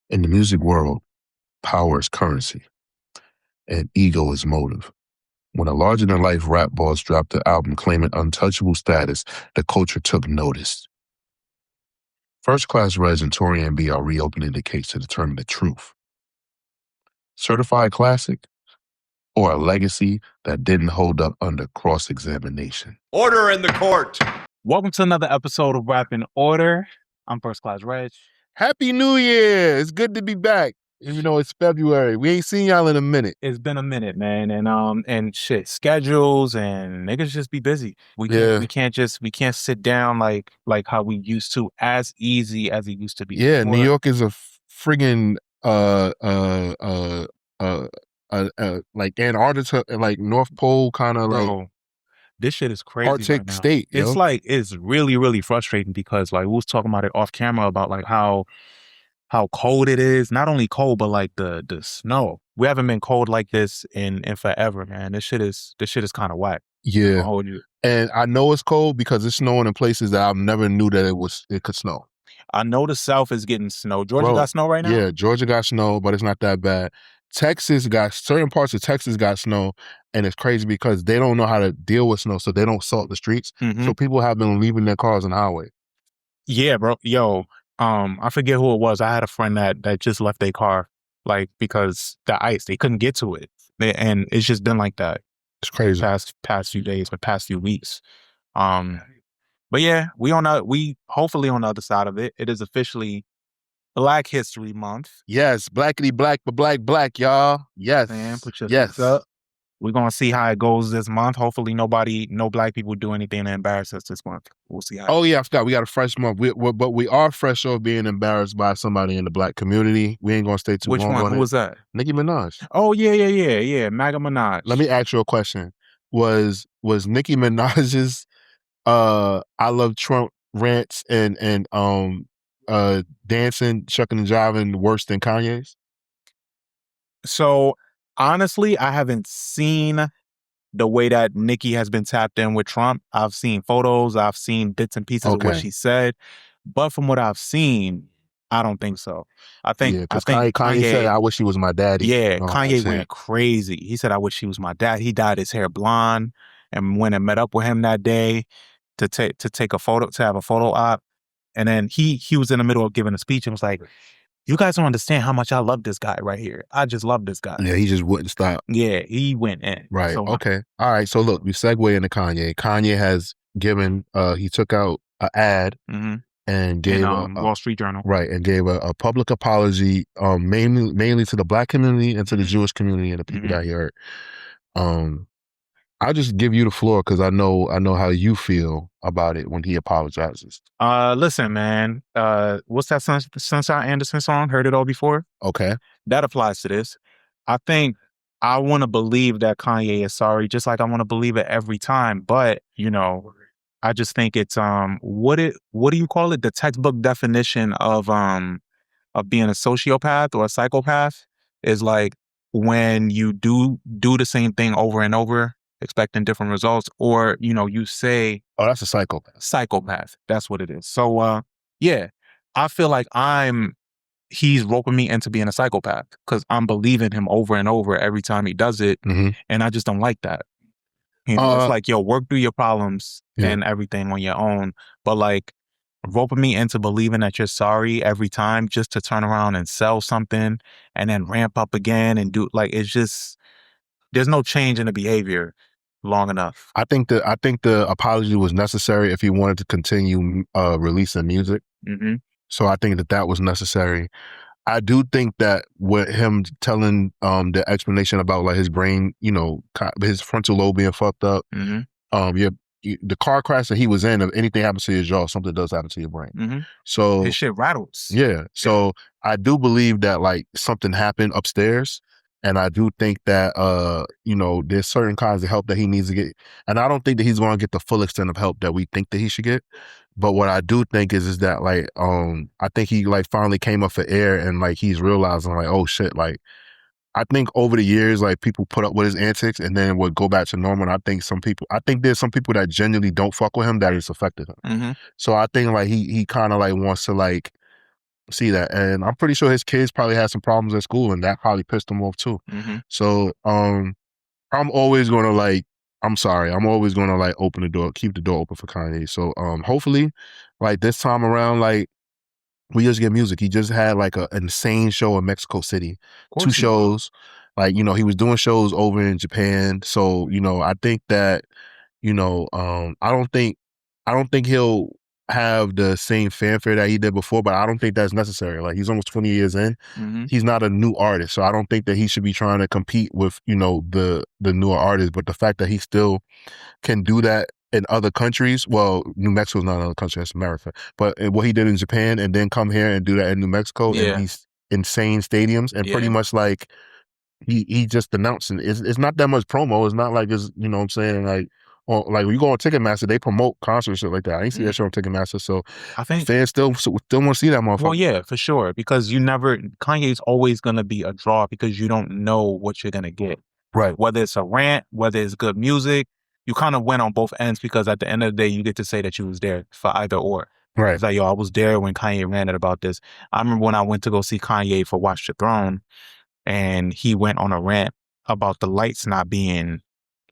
In the music world, power is currency and ego is motive. When a larger-than-life rap boss dropped the album claiming untouchable status, the culture took notice. First Class Regg and Taurian B are reopening the case to determine the truth. Certified classic or a legacy that didn't hold up under cross-examination? Order in the court. Welcome to another episode of Rap in Order. I'm First Class Regg. Happy New Year! It's good to be back. Even though it's February, we ain't seen y'all in a minute. It's been a minute, man, and shit, schedules and niggas just be busy. We can't sit down like how we used to, as easy as it used to be. Yeah, before. New York is a friggin' like Antarctica, like North Pole kind of like. Bro, this shit is crazy. Arctic right now. state. It's yo. like it's really, really frustrating because like we was talking about it off camera about like how cold it is. Not only cold, but like the snow. We haven't been cold like this in forever, man. This shit is kind of whack. Yeah. Hold you. And I know it's cold because it's snowing in places that I never knew that it could snow. I know the South is getting snow. Georgia Bro, got snow right now? Yeah, Georgia got snow, but it's not that bad. Certain parts of Texas got snow, and it's crazy because they don't know how to deal with snow, so they don't salt the streets. Mhm. So people have been leaving their cars on the highway. Yeah, bro. Yo, I forget who it was. I had a friend that just left their car, like, because the ice, they couldn't get to it. And it's just been like that. It's crazy. Past few days, but past few weeks. But yeah, we hopefully on the other side of it. It is officially Black History Month. Yes, blackity black, but black, y'all. Yes. Man, put your yes. hands up. We're gonna see how it goes this month. Hopefully no black people do anything to embarrass us this month. We'll see how. Oh yeah, I forgot. We got a fresh month. But we are fresh off being embarrassed by somebody in the black community. We ain't gonna stay too Which long one? on Who it. was that? Nicki Minaj. Oh yeah. MAGA Minaj. Let me ask you a question. Was Nicki Minaj's I love Trump rants and dancing, shucking and jiving worse than Kanye's? So honestly, I haven't seen the way that Nicki has been tapped in with Trump. I've seen photos, I've seen bits and pieces of what she said, but from what I've seen, I don't think so. I think Kanye said, "I wish he was my daddy." Yeah, You know Kanye went crazy. He said, "I wish he was my dad." He dyed his hair blonde, and went and met up with him that day to take a photo, to have a photo op, and then he was in the middle of giving a speech and was like, "You guys don't understand how much I love this guy right here. I just love this guy." Yeah, he just wouldn't stop. Yeah, he went in. Right. So, okay. All right. So look, we segue into Kanye. Kanye has given, he took out an ad and gave Wall Street Journal. Right, and gave a public apology, mainly to the black community and to the Jewish community and the people that he hurt. I'll just give you the floor because I know how you feel about it when he apologizes. Listen, man. What's that Sunshine Anderson song? Heard it all before? Okay. That Applies to this. I think I want to believe that Kanye is sorry, just like I want to believe it every time. But I just think it's what do you call it? The textbook definition of being a sociopath or a psychopath is like when you do the same thing over and over, expecting different results, or you say, "Oh, that's a psychopath." Psychopath. That's what it is. So yeah, I feel like he's roping me into being a psychopath because I'm believing him over and over every time he does it, and I just don't like that. It's like, yo, work through your problems and everything on your own, but like roping me into believing that you're sorry every time just to turn around and sell something and then ramp up again and do, like, it's just, there's no change in the behavior long enough. I think the apology was necessary if he wanted to continue releasing music. So I think that was necessary. I do think that with him telling the explanation about like his brain, his frontal lobe being fucked up, the car crash that he was in, if anything happens to your jaw, something does happen to your brain. So his shit rattles. Yeah. So I do believe that like something happened upstairs. And I do think that, there's certain kinds of help that he needs to get. And I don't think that he's going to get the full extent of help that we think that he should get. But what I do think is that like, I think he like finally came up for air and like he's realizing like, oh shit, like I think over the years, like people put up with his antics and then would go back to normal. And I think there's some people that genuinely don't fuck with him that it's affected him. So I think like he kind of like wants to like see that, and I'm pretty sure his kids probably had some problems at school, and that probably pissed him off too. So, I'm always gonna like. I'm sorry. I'm always gonna like open the door, keep the door open for Kanye. So, hopefully, like this time around, like we just get music. He just had like an insane show in Mexico City, 2 shows. Like, you know, he was doing shows over in Japan. So, you know, I think that, you know, I don't think he'll have the same fanfare that he did before, but I don't think that's necessary. Like he's almost 20 years in. He's not a new artist. So I don't think that he should be trying to compete with, you know, the newer artists. But the fact that he still can do that in other countries, well, New Mexico's not another country, that's America. But what he did in Japan and then come here and do that in New Mexico in these insane stadiums and pretty much like he just announced it. It's not that much promo. It's not like it's, you know what I'm saying, like, or like when you go on Ticketmaster, they promote concerts shit like that. I ain't see that show on Ticketmaster, so I think fans still want to see that motherfucker. Well, yeah, for sure, because Kanye's always gonna be a draw because you don't know what you're gonna get. Right. Whether it's a rant, whether it's good music, you kind of win on both ends because at the end of the day, you get to say that you was there for either or. Right. It's like, yo, I was there when Kanye ranted about this. I remember when I went to go see Kanye for Watch the Throne, and he went on a rant about the lights not being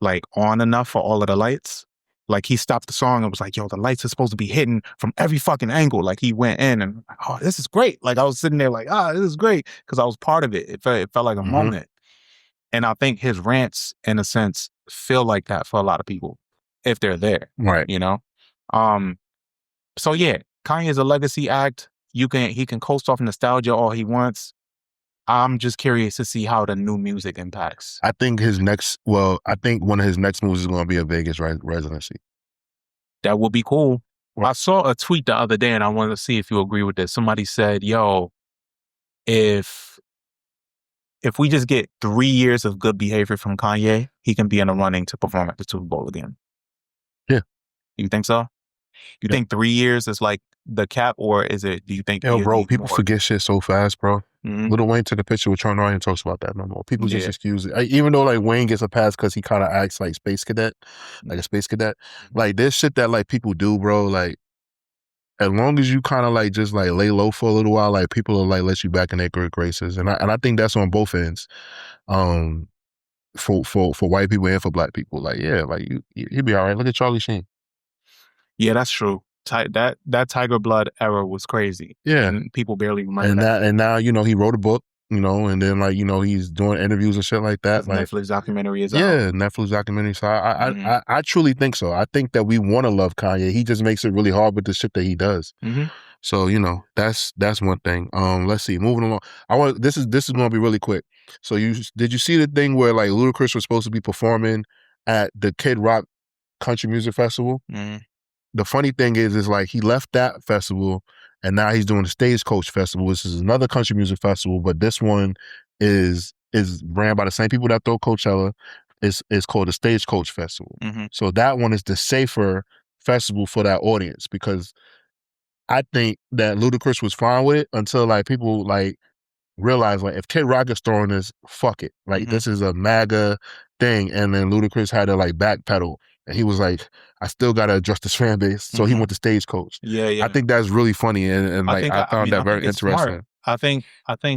like on enough for all of the lights. Like he stopped the song and was like, yo, the lights are supposed to be hitting from every fucking angle. Like he went in and, oh, this is great. Like I was sitting there like, this is great. Cause I was part of it. It felt like a moment. And I think his rants, in a sense, feel like that for a lot of people if they're there. Right. You know? So yeah, Kanye is a legacy act. He can coast off nostalgia all he wants. I'm just curious to see how the new music impacts. I think I think one of his next moves is going to be a Vegas residency. That would be cool. I saw a tweet the other day and I wanted to see if you agree with this. Somebody said, yo, if we just get 3 years of good behavior from Kanye, he can be in the running to perform at the Super Bowl again. Yeah. You think so? You think 3 years is like the cap, or do you think? Yo, bro, people forget shit so fast, bro. Lil Wayne took a picture with Taurian and talks about that no more. People just excuse it. Even though like Wayne gets a pass because he kind of acts like space cadet, like a space cadet. Like there's shit that like people do, bro. Like as long as you kind of like just like lay low for a little while, like people will like let you back in their good graces, and I think that's on both ends. For white people and for black people, like yeah, like he'd be all right. Look at Charlie Sheen. Yeah, that's true. That Tiger Blood era was crazy. Yeah, and people barely remember that. And now you know he wrote a book, you know, and then like you know he's doing interviews and shit like that. Like Netflix documentary is out. Yeah, Netflix documentary. So I truly think so. I think that we want to love Kanye. He just makes it really hard with the shit that he does. So you know that's one thing. Let's see. Moving along. This is going to be really quick. So did you see the thing where like Ludacris was supposed to be performing at the Kid Rock Country Music Festival? The funny thing is like he left that festival and now he's doing the Stagecoach Festival. This is another country music festival, but this one is ran by the same people that throw Coachella. It's called the Stagecoach Festival. So that one is the safer festival for that audience because I think that Ludacris was fine with it until like people like realize like if Kid Rock is throwing this, fuck it. Like this is a MAGA thing. And then Ludacris had to like backpedal. And he was like, I still gotta address this fan base. So he went to Stagecoach. Yeah. I think that's really funny and like I found that very interesting. Smart. I think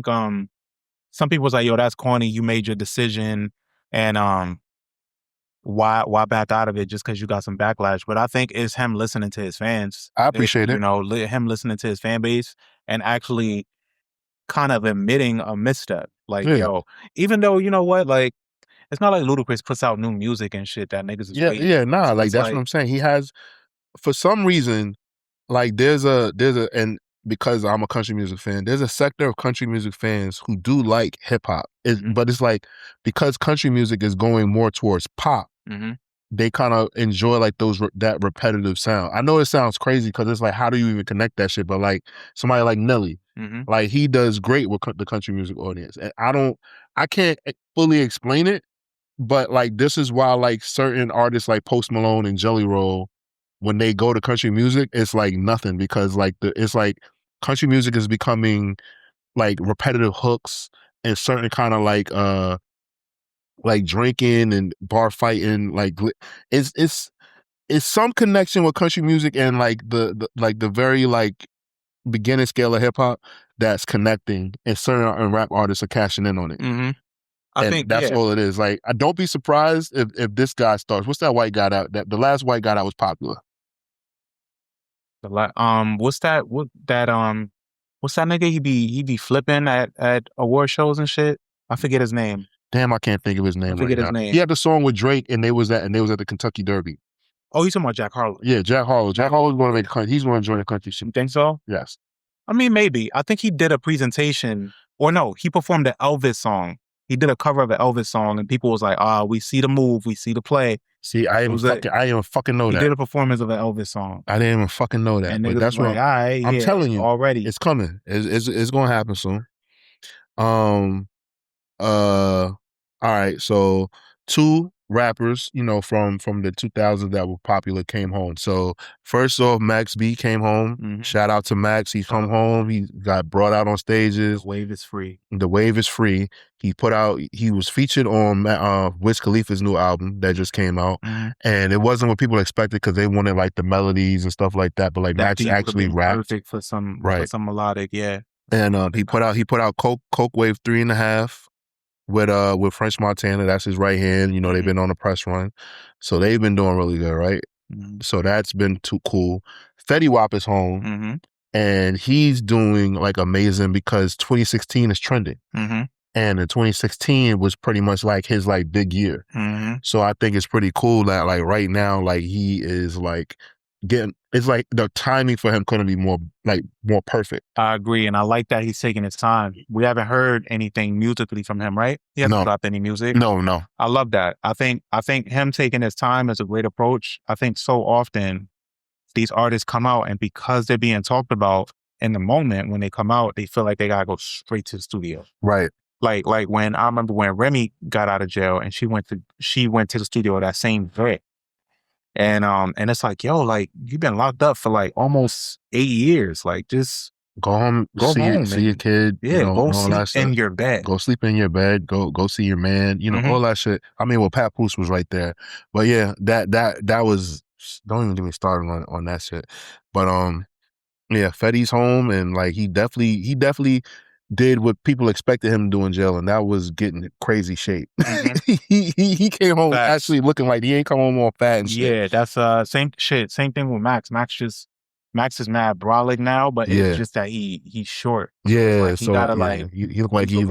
some people was like, yo, that's corny. You made your decision and why back out of it just because you got some backlash? But I think it's him listening to his fans. I appreciate it. You know, him listening to his fan base and actually kind of admitting a misstep. Like, yo, even though, you know what, like, it's not like Ludacris puts out new music and shit that niggas is waiting. Yeah, nah, like that's like, what I'm saying. He has, for some reason, like there's a, and because I'm a country music fan, there's a sector of country music fans who do like hip hop. But it's like, because country music is going more towards pop, they kind of enjoy like that repetitive sound. I know it sounds crazy because it's like, how do you even connect that shit? But like somebody like Nelly, like he does great with the country music audience. And I can't fully explain it, but like this is why like certain artists like Post Malone and Jelly Roll, when they go to country music, it's like nothing because like it's like country music is becoming like repetitive hooks and certain kind of like drinking and bar fighting, like it's some connection with country music and like the very like beginning scale of hip hop that's connecting, and certain rap artists are cashing in on it. Mm-hmm. I think that's all it is. Like, I don't be surprised if this guy starts. What's that white guy that the last white guy that was popular? What's that? What's that nigga? He be flipping at award shows and shit. I forget his name. Damn, I can't think of his name right now. Name. He had the song with Drake, and they was at the Kentucky Derby. Oh, you talking about Jack Harlow? Yeah, Jack Harlow. Jack Harlow's going to make the country. He's going to join the country soon. You think so? Yes. I mean, maybe. I think he did a presentation, or no, he performed an Elvis song. He did a cover of an Elvis song, and people was like, we see the move, we see the play. See, I didn't even fucking know that. He did a performance of an Elvis song. I didn't even fucking know that. And but that's like, what I'm telling you. Already. It's coming. It's going to happen soon. All right, so 2 rappers, from the 2000s that were popular came home. So first off, Max B came home. Mm-hmm. Shout out to Max. He's come home. He got brought out on stages. The wave is free. The wave is free. He was featured on Wiz Khalifa's new album that just came out. Mm-hmm. And it wasn't what people expected because they wanted like the melodies and stuff like that. But like Max actually rapped. Perfect for some melodic, yeah. And he put out Coke Wave 3.5. With French Montana. That's his right hand. They've been on a press run. So they've been doing really good, right? Mm-hmm. So that's been too cool. Fetty Wap is home. Mm-hmm. And he's doing like amazing because 2016 is trending. Mm-hmm. And in 2016 was pretty much like his like big year. Mm-hmm. So I think it's pretty cool that like right now, like he is like it's like the timing for him couldn't be more perfect. I agree, and I like that he's taking his time. We haven't heard anything musically from him, right? He hasn't dropped any music. No. I love that. I think him taking his time is a great approach. I think so often these artists come out, and because they're being talked about in the moment when they come out, they feel like they gotta go straight to the studio. Right. Like when I remember when Remy got out of jail and she went to the studio that same day. And it's like, yo, like you've been locked up for like almost 8 years. Like just go home, see your kid. Yeah, go sleep in your bed. Go sleep in your bed. Go see your man. All that shit. I mean, well, Pat Poose was right there, but yeah, that was. Don't even get me started on that shit. But yeah, Fetty's home, and like he definitely did what people expected him to do in jail, and that was getting crazy shape. Mm-hmm. he came home actually looking like he ain't come home all fat and shit. Yeah, that's same shit. Same thing with Max. Max is mad brolic now, but it's just that he's short. Yeah, like, he gotta he look like he's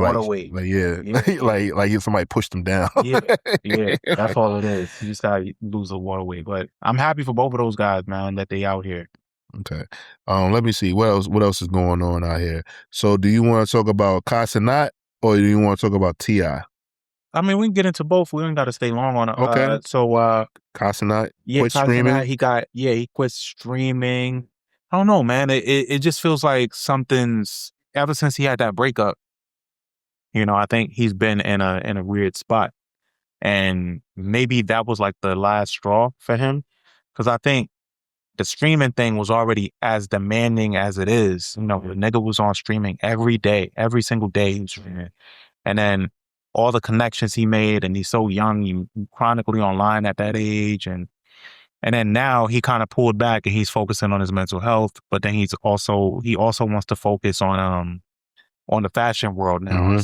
like like somebody pushed him down. yeah, that's all it is. You just gotta lose the water weight. But I'm happy for both of those guys, man, that they out here. Okay. Let me see. What else is going on out here? So do you want to talk about Klass or do you want to talk about T.I.? I mean, we can get into both. We don't got to stay long on it. Okay. So Klass quit streaming. He quit streaming. I don't know, man. It just feels like something's ever since he had that breakup. I think he's been in a weird spot. And maybe that was like the last straw for him. Because I think the streaming thing was already as demanding as it is. The nigga was on streaming every day, every single day he was streaming. And then all the connections he made, and he's so young, he chronically online at that age. And then now he kind of pulled back and he's focusing on his mental health, but then he also wants to focus on the fashion world now. Mm-hmm.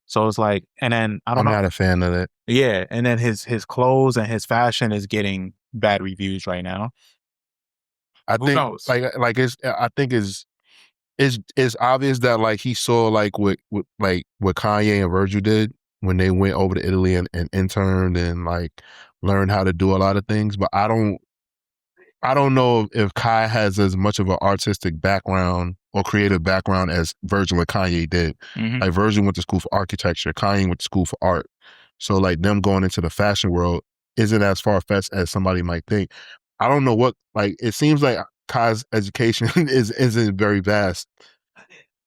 So it's like, and then I'm not a fan of it. Yeah. And then his clothes and his fashion is getting bad reviews right now. I think it's obvious that like he saw like what Kanye and Virgil did when they went over to Italy and interned and like learned how to do a lot of things. But I don't know if Kai has as much of an artistic background or creative background as Virgil and Kanye did. Mm-hmm. Like Virgil went to school for architecture, Kanye went to school for art. So like them going into the fashion world isn't as far-fetched as somebody might think. I don't know what, like, it seems like Kai's education isn't very vast.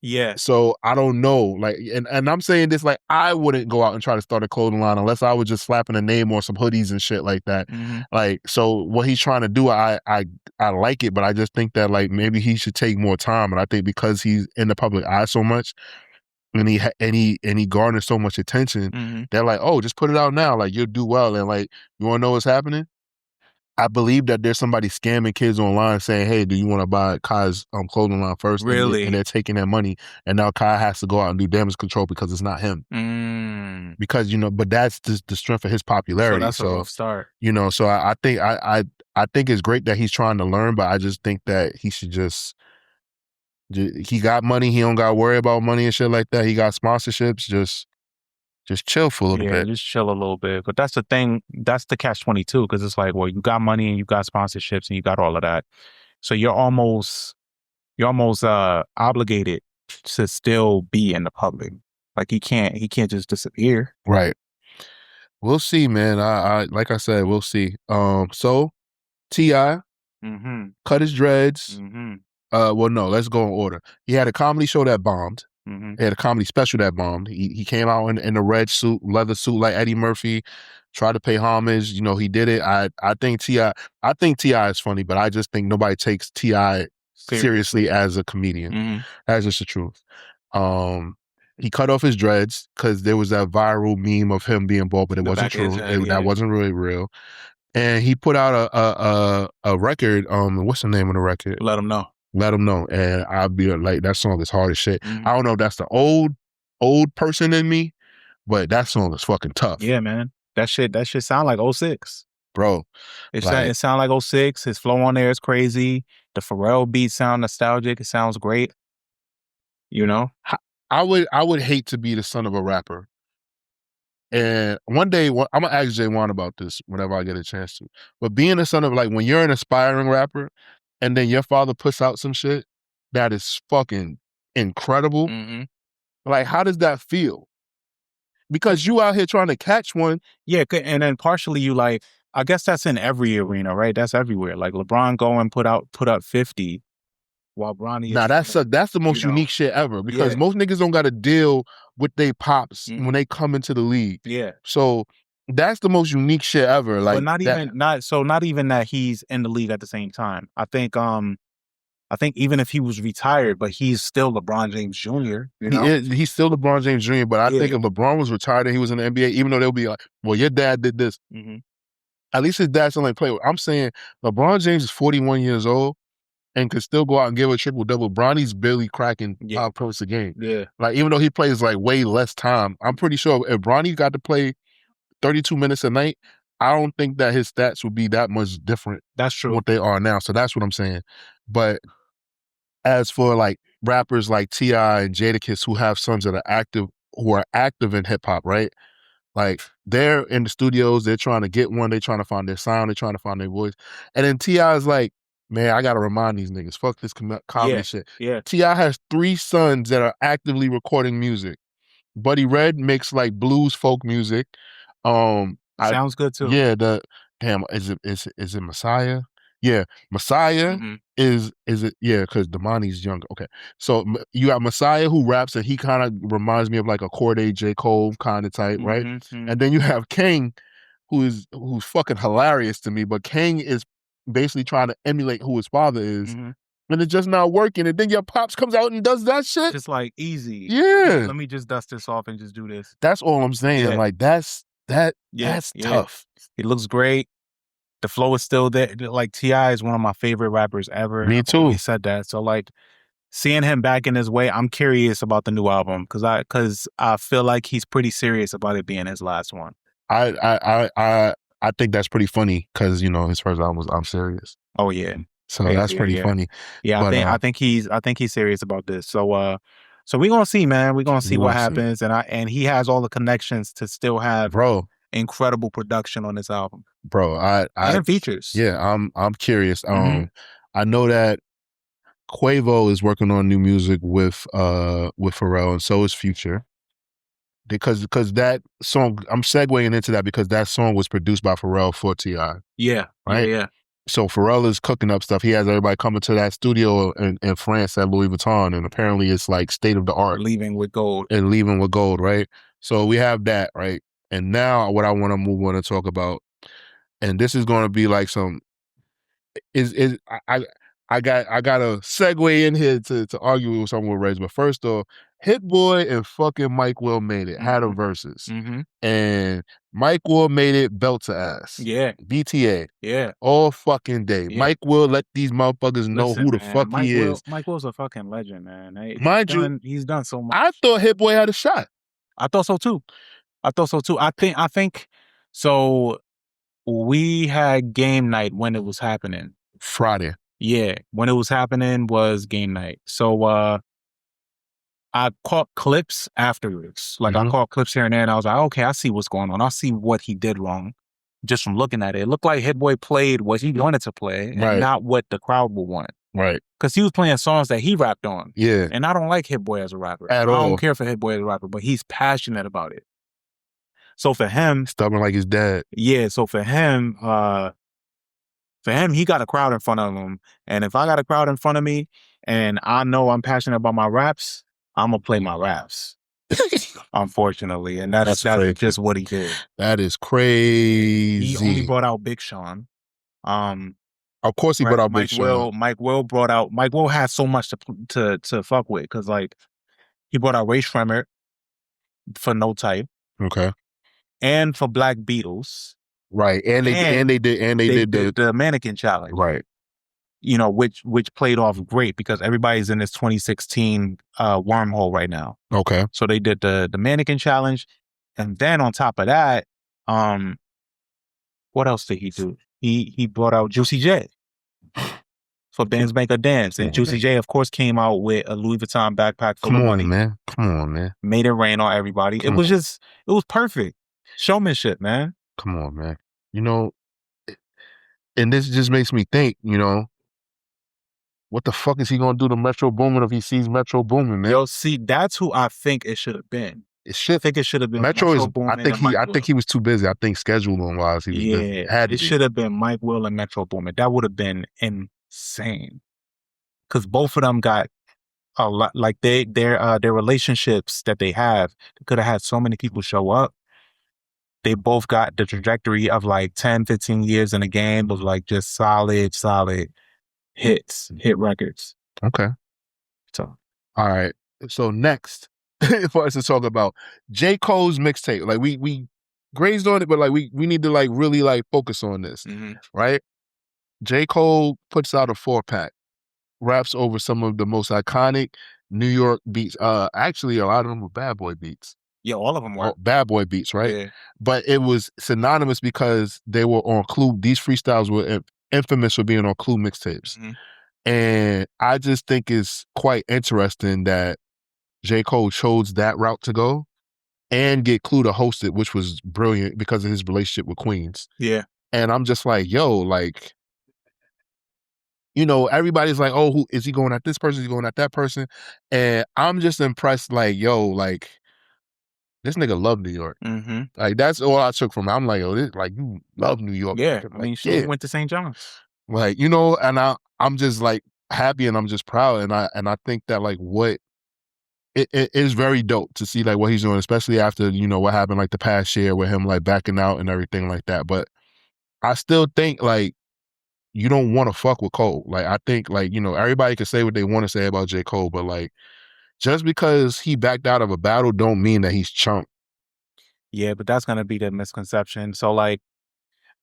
Yeah. So I don't know, like, and I'm saying this, like, I wouldn't go out and try to start a clothing line unless I was just slapping a name on some hoodies and shit like that. Mm-hmm. Like, so what he's trying to do, I like it, but I just think that like maybe he should take more time. And I think because he's in the public eye so much, and he garners so much attention, mm-hmm. they're like, oh, just put it out now, like you'll do well. And like, you want to know what's happening? I believe that there's somebody scamming kids online saying, "Hey, do you want to buy Kai's clothing line first?" Really? And they're taking their money, and now Kai has to go out and do damage control because it's not him. Because but that's just the strength of his popularity. So that's a rough start. So I think I think it's great that he's trying to learn, but I just think that he should he got money. He don't got to worry about money and shit like that. He got sponsorships. Just chill for a little bit. Just chill a little bit. But that's the thing. That's the catch-22, because it's like, well, you got money and you got sponsorships and you got all of that. So you're almost obligated to still be in the public. Like he can't just disappear. Right. We'll see, man. I like I said, we'll see. So T.I. cut his dreads. Well, no, let's go in order. He had a comedy show that bombed. He had a comedy special that bombed. He came out in a red suit, leather suit like Eddie Murphy, tried to pay homage. He did it. I think T.I. is funny, but I just think nobody takes T.I. seriously as a comedian. That's just the truth. He cut off his dreads because there was that viral meme of him being bald, but it wasn't true. That wasn't really real. And he put out a record. What's the name of the record? Let Him Know. Let Him Know. And I'll be like, that song is hard as shit. I don't know if that's the old person in me, but that song is fucking tough. Yeah, man. That shit sound like 06. Bro. It sound like 06. His flow on there is crazy. The Pharrell beats sound nostalgic. It sounds great. I would hate to be the son of a rapper. And one day, I'm going to ask J1 about this whenever I get a chance to. But being the son of, like, when you're an aspiring rapper and then your father puts out some shit that is fucking incredible, like, how does that feel? Because you out here trying to catch one. Yeah, and then partially you like, I guess that's in every arena, right? That's everywhere. Like LeBron go and put up 50 while Bronny is... that's the most unique shit ever, because most niggas don't got to deal with they pops when they come into the league. Yeah. So that's the most unique shit ever. Like, but not even that he's in the league at the same time. I think even if he was retired, but he's still LeBron James Jr. He's still LeBron James Jr. But I think if LeBron was retired and he was in the NBA, even though they'll be like, well, your dad did this. At least his dad's still like play with. I'm saying LeBron James is 41 years old and could still go out and give a triple-double. Bronny's barely cracking 5 points a game. Yeah. Like, even though he plays like way less time, I'm pretty sure if Bronny got to play 32 minutes a night, I don't think that his stats would be that much different. That's true. From what they are now. So that's what I'm saying. But as for like rappers like T.I. and Jadakiss who have sons that are active in hip hop, right? Like, they're in the studios, they're trying to get one, they're trying to find their sound, they're trying to find their voice. And then T.I. is like, man, I gotta remind these niggas, fuck this comedy shit. Yeah. T.I. has 3 sons that are actively recording music. Buddy Red makes like blues folk music. Sounds good too. Yeah, is it Messiah? Yeah, Messiah is it? Yeah, because Damani's younger. Okay, so you got Messiah who raps and he kind of reminds me of like a Corday J. Cole kind of type, right? And then you have King, who's fucking hilarious to me, but King is basically trying to emulate who his father is. And it's just not working. And then your pops comes out and does that shit. Just like easy. Yeah. Let me just dust this off and just do this. That's all I'm saying. Yeah. Like, that's tough. It looks great. The flow is still there. Like, T.I. is one of my favorite rappers ever. Me too. He said that. So like, seeing him back in his way, I'm curious about the new album because I feel like he's pretty serious about it being his last one. I think that's pretty funny because his first album was I'm Serious. Oh yeah. So that's pretty funny. Yeah, but, I think he's serious about this. So we're gonna see, man. We're gonna see what happens. And he has all the connections to still have incredible production on this album. Bro, and features. Yeah, I'm curious. I know that Quavo is working on new music with Pharrell, and so is Future. Because that song, I'm segueing into that because that song was produced by Pharrell for T.I. Yeah. Right? Yeah. So Pharrell is cooking up stuff. He has everybody coming to that studio in France at Louis Vuitton, and apparently it's like state of the art. Leaving with gold, right? So we have that, right? And now what I want to move on and talk about, and this is going to be like I got a segue in here to argue with someone with Reg, but first off, Hit Boy and fucking Mike Will made it. Had a versus. And Mike Will made it belt to ass. Yeah. BTA. Yeah. All fucking day. Yeah. Mike Will let these motherfuckers know who the fuck he is. Mike Will's a fucking legend, man. He's done so much. I thought Hit Boy had a shot. I thought so too. I think so. We had game night when it was happening. Friday. Yeah. When it was happening was game night. So I caught clips afterwards. Like I caught clips here and there, and I was like, okay, I see what's going on. I see what he did wrong just from looking at it. It looked like Hit Boy played what he wanted to play and not what the crowd would want. Right. Because he was playing songs that he rapped on. Yeah. And I don't like Hit Boy as a rapper. At all. I don't care for Hit Boy as a rapper, but he's passionate about it. So for him... Stubborn like his dad. Yeah, so for him, he got a crowd in front of him. And if I got a crowd in front of me and I know I'm passionate about my raps, I'm going to play my raps. Unfortunately. And that's just what he did. That is crazy. He only brought out Big Sean. Of course he brought out Big Sean. Mike Will had so much to fuck with because like he brought out Ray Shremmer for No Type. Okay. And for Black Beatles. Right. And they did the Mannequin Challenge. Right. You know, which played off great because everybody's in this 2016 wormhole right now. Okay. So they did the Mannequin Challenge. And then on top of that, what else did he do? He brought out Juicy J for Bands Make a Dance. And Juicy J, of course, came out with a Louis Vuitton backpack full of money. Come on, man. Made it rain on everybody. It was perfect. Showmanship, man. Come on, man. You know, and this just makes me think, you know, what the fuck is he gonna do to Metro Boomin if he sees Metro Boomin, man? Yo, see, that's who I think it should have been. I think it should have been Metro Boomin. I think he was too busy. I think scheduling wise, he was busy. It should have been Mike Will and Metro Boomin. That would have been insane. Because both of them got a lot, like their relationships that they have could have had so many people show up. They both got the trajectory of like 10, 15 years in the game of like just solid hit records. Okay. So, all right. So next, for us to talk about J. Cole's mixtape. Like we grazed on it, but like we need to like really like focus on this, right? J. Cole puts out a 4-pack, raps over some of the most iconic New York beats. Actually, a lot of them were Bad Boy beats. Yeah, all of them were. Bad Boy beats, right? Yeah. But it was synonymous because they were on Clue. These freestyles were infamous for being on Clue mixtapes. And I just think it's quite interesting that J. Cole chose that route to go and get Clue to host it, which was brilliant because of his relationship with Queens. Yeah. And I'm just like, yo, like, you know, everybody's like, oh, who is he going at this person? Is he going at that person? And I'm just impressed, like, yo, like, this nigga love New York. Like, that's all I took from it. I'm like, oh, like, you love New York. Yeah. Like, I mean, she went to St. John's. Like, you know, and I'm just like happy and I'm just proud. And I think that like it is very dope to see like what he's doing, especially after, you know, what happened like the past year with him like backing out and everything like that. But I still think like you don't want to fuck with Cole. Like, I think like, you know, everybody can say what they want to say about J. Cole, but like, just because he backed out of a battle don't mean that he's chump. Yeah, but that's going to be the misconception. So like,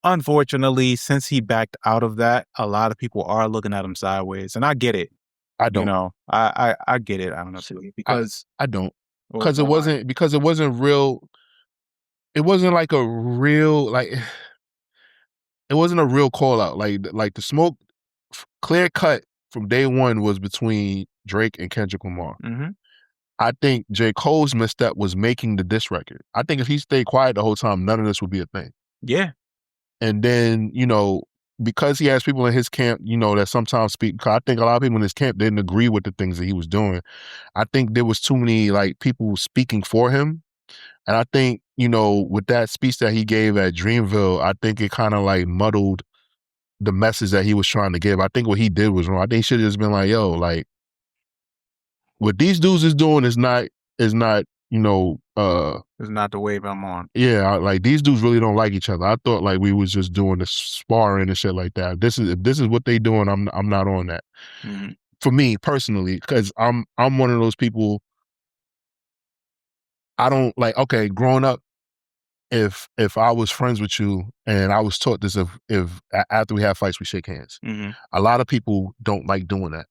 unfortunately, since he backed out of that, a lot of people are looking at him sideways. And I get it. I don't. You know, I get it, honestly, because... I don't. Because it wasn't real. It wasn't like a real, like... It wasn't a real call out. Like the smoke, clear cut from day one was between Drake and Kendrick Lamar. I think J. Cole's misstep was making the diss record. I think if he stayed quiet the whole time, none of this would be a thing. Yeah. And then, you know, because he has people in his camp, you know, that sometimes speak, I think a lot of people in his camp didn't agree with the things that he was doing. I think there was too many like people speaking for him. And I think, you know, with that speech that he gave at Dreamville, I think it kind of like muddled the message that he was trying to give. I think what he did was wrong. I think he should have just been like, yo, like, what these dudes is doing is not, you know, it's not the wave I'm on. Yeah, like these dudes really don't like each other. I thought like we was just doing the sparring and shit like that. If this is what they doing, I'm not on that. For me personally, because I'm one of those people I don't like, okay, growing up, if I was friends with you and I was taught this, if after we have fights, we shake hands. Mm-hmm. A lot of people don't like doing that.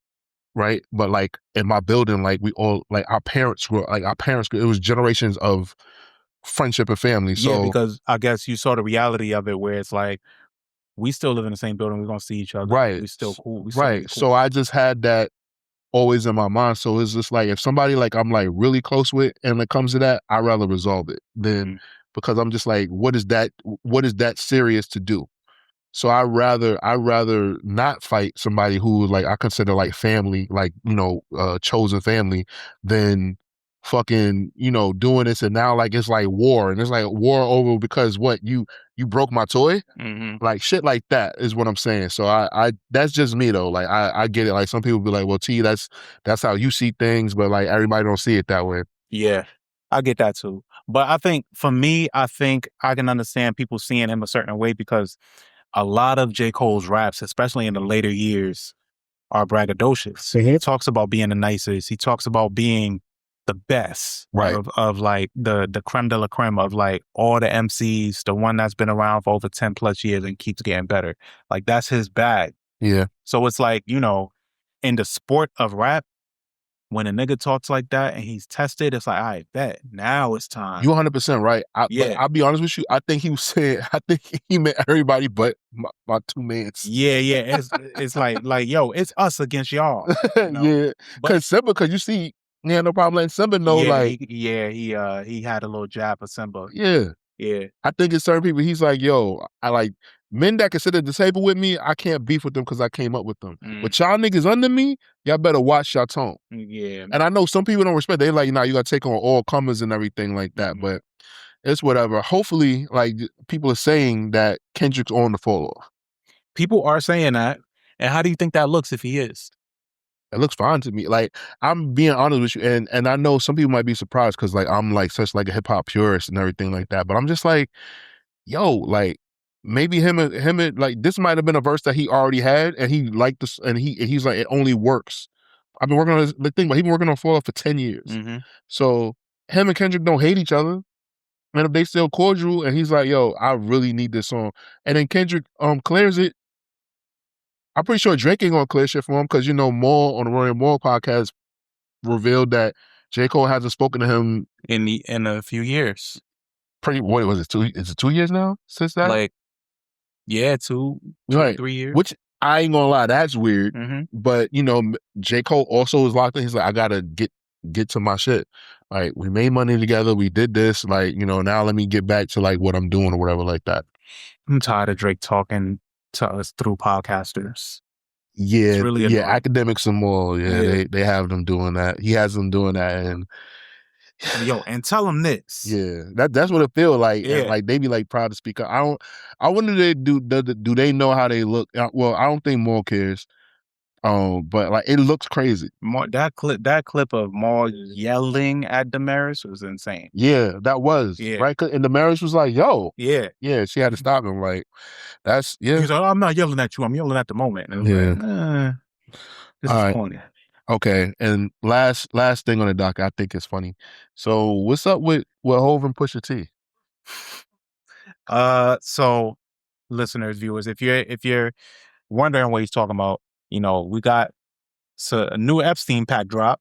Right. But like in my building, like we all, like our parents it was generations of friendship and family. Yeah, So because I guess you saw the reality of it where it's like, we still live in the same building. We're going to see each other. right. We still cool. We still Right. be cool. So I just had that always in my mind. So it's just like, if somebody like I'm like really close with and it comes to that, I'd rather resolve it than, because I'm just like, what is that serious to do? So I rather not fight somebody who like I consider like family, like, chosen family, than fucking, doing this, and now like it's like war, and it's like war over because what, you broke my toy? Mm-hmm. Like shit like that is what I'm saying. So I that's just me though. Like I get it. Like some people be like, well, T, that's how you see things, but like everybody don't see it that way. Yeah, I get that too. But I think for me, I think I can understand people seeing him a certain way because a lot of J. Cole's raps, especially in the later years, are braggadocious. He talks about being the nicest. He talks about being the best Right. of like the creme de la creme of like all the MCs, the one that's been around for over 10 plus years and keeps getting better. Like that's his bag. Yeah. So it's like, in the sport of rap, when a nigga talks like that and he's tested, it's like, I bet now it's time. You 100% right. Yeah. But I'll be honest with you. I think he was saying, I think he meant everybody but my two mans. Yeah. It's like, yo, it's us against y'all. Yeah. Because you see, yeah, no problem letting Simba know, like, he had a little jab for Simba. yeah. Yeah. I think it's certain people, he's like, yo, I like men that can sit at the table with me, I can't beef with them because I came up with them. But y'all niggas under me, y'all better watch your tone. Yeah. And I know some people don't respect. They like, nah, you got to take on all comers and everything like that. But it's whatever. Hopefully, like, people are saying that Kendrick's on the fall off. People are saying that. And how do you think that looks if he is? It looks fine to me. Like, I'm being honest with you, and I know some people might be surprised because like I'm like such like a hip hop purist and everything like that. But I'm just like, yo, like maybe him and like this might have been a verse that he already had, and he liked this, and he's like, it only works. I've been working on the thing, but he's been working on Fall Off for 10 years. So him and Kendrick don't hate each other. And if they still cordial, and he's like, yo, I really need this song. And then Kendrick clears it. I'm pretty sure Drake ain't gonna clear shit for him because Maul on the Royal Maul podcast revealed that J. Cole hasn't spoken to him in a few years. What was it? Is it 2 years now since that? Like, yeah, two, right. 3 years. Which I ain't gonna lie, that's weird. But J. Cole also is locked in. He's like, I gotta get to my shit. Like, we made money together, we did this. Like, now let me get back to like what I'm doing or whatever like that. I'm tired of Drake talking to us through podcasters. Yeah, it's really annoying. Academics and more. Yeah, they have them doing that. He has them doing that, and yo, and tell them this. Yeah, that's what it feels like. Yeah. And like they be like proud to speak up. I wonder do they know how they look? Well, I don't think Maul cares. But like it looks crazy. That clip of Maul yelling at Damaris was insane. Yeah, that was right. And Damaris was like, "Yo, yeah." She had to stop him. Like that's He's like, I'm not yelling at you. I'm yelling at the moment. And like, this is corny. Okay, and last thing on the docket, I think is funny. So what's up with Hov and Pusha T? So listeners, viewers, if you're wondering what he's talking about, we got a new Epstein pack drop.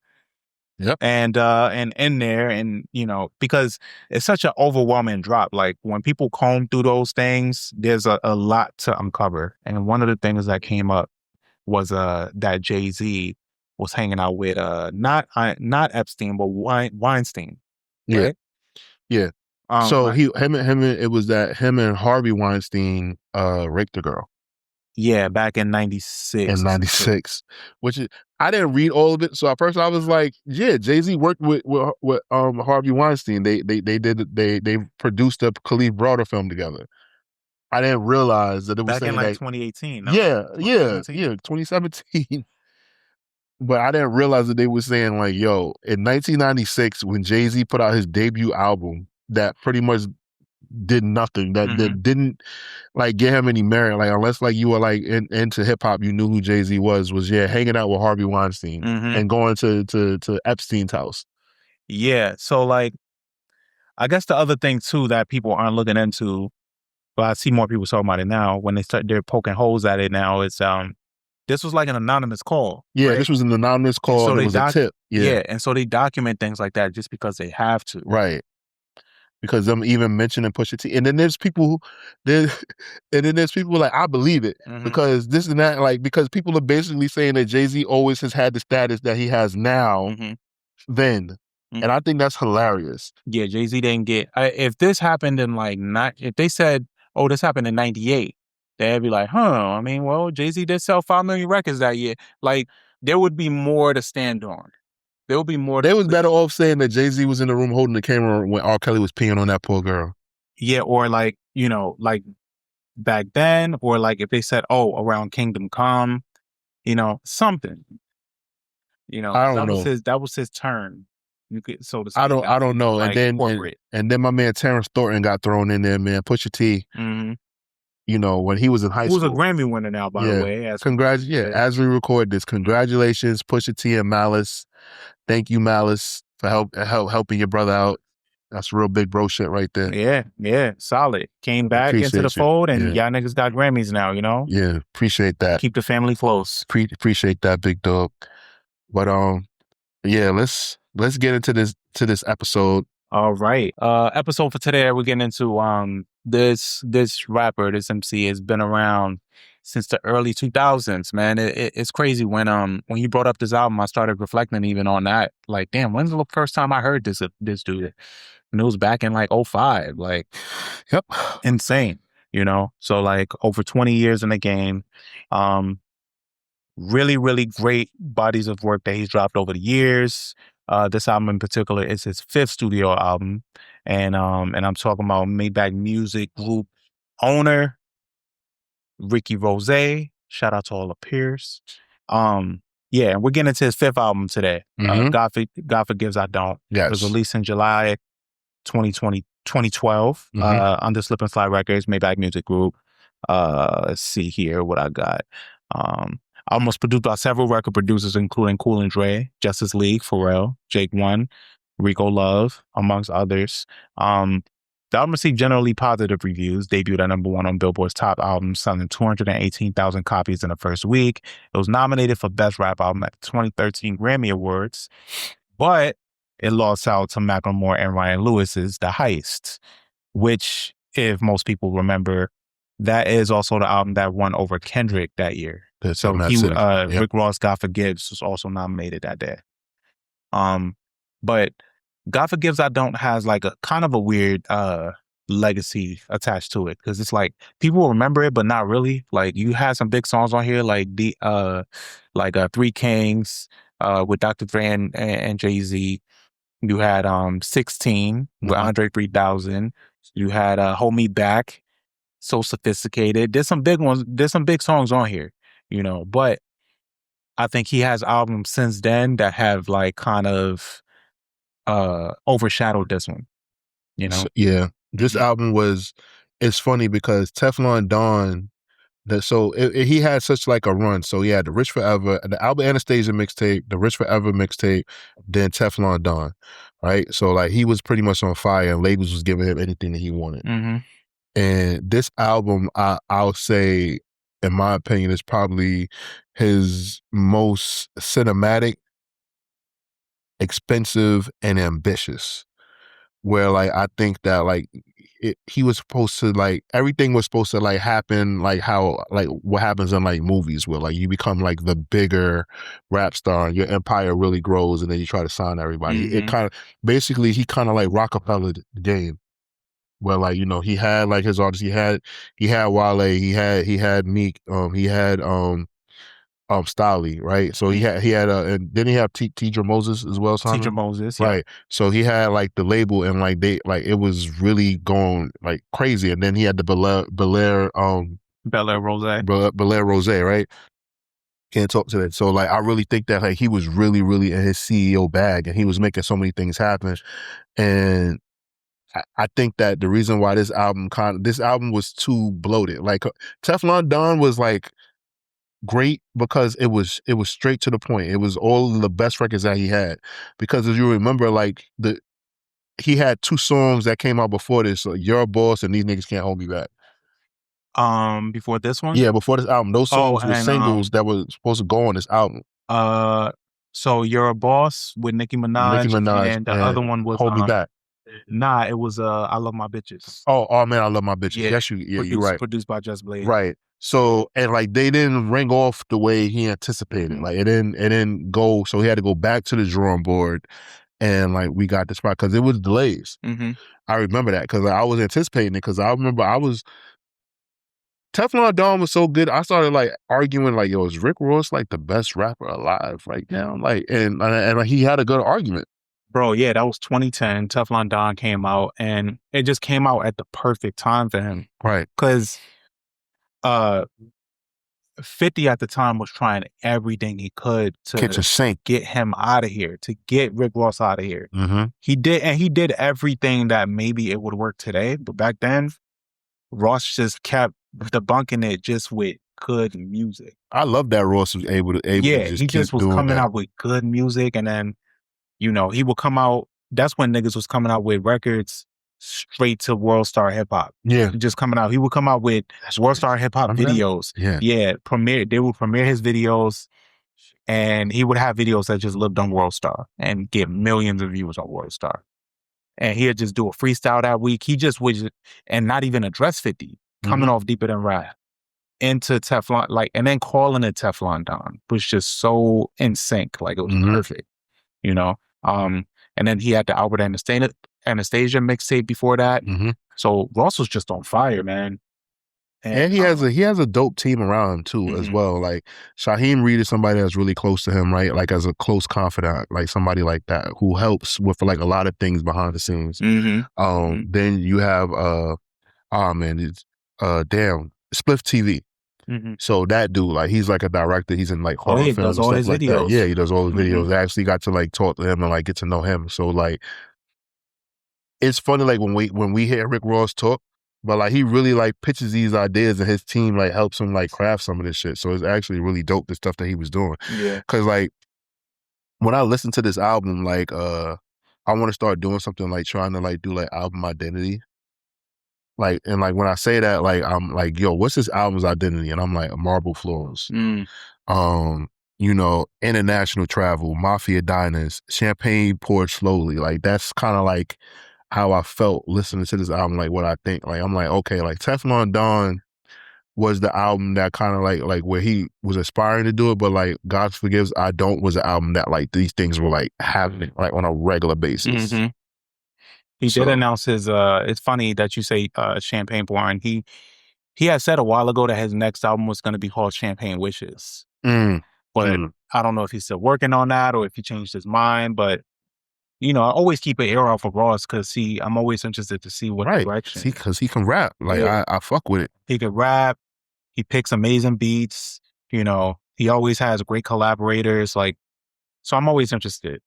Yep. And in there, and because it's such an overwhelming drop. Like when people comb through those things, there's a lot to uncover. And one of the things that came up was that Jay-Z was hanging out with not Epstein, but Weinstein. Right? Yeah. So him and Harvey Weinstein raped the girl. Yeah, back in 96. In 96. Which is, I didn't read all of it. So at first I was like, yeah, Jay-Z worked with Harvey Weinstein. They produced a Khalif Browder film together. I didn't realize that it was back in like 2018. No? Yeah, 2017. But I didn't realize that they were saying like, yo, in 1996, when Jay-Z put out his debut album, that pretty much did nothing. That didn't like get him any merit. Like unless like you were like into hip hop, you knew who Jay-Z was hanging out with Harvey Weinstein and going to Epstein's house. Yeah. So like I guess the other thing too that people aren't looking into, but I see more people talking about it now when they're poking holes at it now. Is this was like an anonymous call. Yeah, right? this was an anonymous call. So And it was a tip. Yeah. and so they document things like that just because they have to. Right. Because them even mentioning Pusha T. And then there's people there and then there's people like, I believe it. Because this and that, like, because people are basically saying that Jay-Z always has had the status that he has now then. And I think that's hilarious. Yeah, Jay-Z didn't get if this happened in like if they said, oh, this happened in 98, they'd be like, I mean, well, Jay-Z did sell 5 million records that year. Like, there would be more to stand on. There would be more. They was better off saying that Jay-Z was in the room holding the camera when R. Kelly was peeing on that poor girl. Yeah, or like, like back then, or like if they said, oh, around Kingdom Come, something. I don't know. That was his turn. You could, so to speak. I don't know. Like, and then my man Terrence Thornton got thrown in there, man. Pusha T. When he was in high school. Who's a Grammy winner now, by the way. As we record this, congratulations, Pusha T and Malice. Thank you, Malice, for helping your brother out. That's real big bro shit right there. Yeah, solid. Came back into the fold, and y'all niggas got Grammys now, Yeah, appreciate that. Keep the family close. Appreciate that, big dog. But yeah, let's get into this episode. All right. Episode for today, we're getting into this rapper, this MC has been around since the early 2000s, man. It's crazy when you brought up this album, I started reflecting even on that. Like, damn, when's the first time I heard this dude? And it was back in like 2005. Like, yep, insane. So like over 20 years in the game. Really, really great bodies of work that he's dropped over the years. This album in particular is his 5th studio album, and I'm talking about Maybach Music Group owner Ricky Rozay. Shout out to all the peers. Yeah, and we're getting into his 5th album today. God Forgives I Don't. Yes. It was released in July 2012 under Slip and Slide Records, Maybach Music Group. Let's see here what I got. Album was produced by several record producers, including Cool and Dre, Justice League, Pharrell, Jake One, Rico Love, amongst others. The album received generally positive reviews, debuted at #1 on Billboard's top albums, selling 218,000 copies in the first week. It was nominated for Best Rap Album at the 2013 Grammy Awards, but it lost out to Macklemore and Ryan Lewis's The Heist, which, if most people remember, that is also the album that won over Kendrick that year. So Rick Ross' God Forgives was also nominated that day. But God Forgives I Don't has like a kind of a weird legacy attached to it, because it's like people remember it, but not really. Like, you had some big songs on here, like Three Kings with Dr. Dre and Jay-Z. You had 16 with Andre 3000. You had Hold Me Back, So Sophisticated. There's some big ones. There's some big songs on here, but I think he has albums since then that have like kind of overshadowed this one, Yeah. This album it's funny because Teflon Don, he had such like a run. So he had the Rich Forever, the Albert Anastasia mixtape, the Rich Forever mixtape, then Teflon Don, right? So like he was pretty much on fire, and labels was giving him anything that he wanted. And this album, I'll say, in my opinion, is probably his most cinematic, expensive, and ambitious. Where like I think that like he was supposed to, like, everything was supposed to like happen like how, like what happens in like movies where like you become like the bigger rap star and your empire really grows, and then you try to sign everybody. It kind of basically he kind of like Rockefeller the game. Where like, he had like his artists, he had Wale, he had Meek, he had Stolly, right? So he had and then he had Tidra Moses as well. Tidra Moses, right? So he had like the label, and like it was really going like crazy. And then he had the Bel Air Rozay, right? Can't talk to that. So like I really think that like he was really, really in his CEO bag, and he was making so many things happen. And I think that the reason why this album was too bloated. Like Teflon Don was like great because it was straight to the point. It was all the best records that he had. Because as you remember, like he had 2 songs that came out before this. So You're a Boss and These Niggas Can't Hold Me Back. Before this one? Yeah, before this album. Those songs were and, singles that were supposed to go on this album. So You're a Boss with Nicki Minaj, and the other one was Hold Me Back. Nah, it was I Love My Bitches. Oh man, I Love My Bitches. Yeah, Yes, you're right. Produced by Just Blaze. Right. So, and like they didn't ring off the way he anticipated. Like it didn't go. So he had to go back to the drawing board, and like we got the spot because it was delays. I remember that because I was anticipating it because I remember Teflon Don was so good. I started like arguing like, yo, is Rick Ross like the best rapper alive right now? Like, and he had a good argument. Bro, yeah, that was 2010. Teflon Don came out, and it just came out at the perfect time for him. Right. Because 50 at the time was trying everything he could to get him out of here, to get Rick Ross out of here. He did everything that maybe it would work today, but back then, Ross just kept debunking it just with good music. I love that Ross was able to he just was coming out with good music, and then he would come out. That's when niggas was coming out with records straight to World Star Hip Hop. Yeah, just coming out. He would come out with World Star Hip Hop videos. Yeah. They would premiere his videos, and he would have videos that just lived on World Star and get millions of views on World Star. And he'd just do a freestyle that week. He just would, and not even address 50, coming off Deeper Than Rap into Teflon, and then calling it Teflon Don was just so in sync. Like it was perfect, and then he had the Albert Anastasia mixtape before that. So Ross was just on fire, man. And he has a dope team around him too, as well. Like Shaheem Reed is somebody that's really close to him, right? Like as a close confidant, like somebody like that who helps with like a lot of things behind the scenes. Then you have Spliff TV. So that dude, like he's like a director. He's in like horror films and stuff like that. Yeah, he does all his videos. I actually got to like talk to him and like get to know him. So like, it's funny like when we hear Rick Ross talk, but like he really like pitches these ideas and his team like helps him like craft some of this shit. So it's actually really dope the stuff that he was doing. Yeah. Cause like when I listen to this album, like I want to start doing something like trying to like do like album identity. Like, and like when I say that, like I'm like, yo, what's this album's identity? And I'm like, marble floors. International travel, mafia diners, champagne poured slowly. Like that's kind of like how I felt listening to this album, like what I think. Like I'm like, okay, like Teflon Don was the album that kind of like where he was aspiring to do it, but like God Forgives I Don't was an album that like these things were like happening like on a regular basis. He did announce his it's funny that you say Champagne Pouring. He had said a while ago that his next album was going to be called Champagne Wishes. But I don't know if he's still working on that or if he changed his mind, but I always keep an ear out for Ross because I'm always interested to see what direction. Because he can rap. Like I fuck with it. He can rap. He picks amazing beats. He always has great collaborators. Like, so I'm always interested.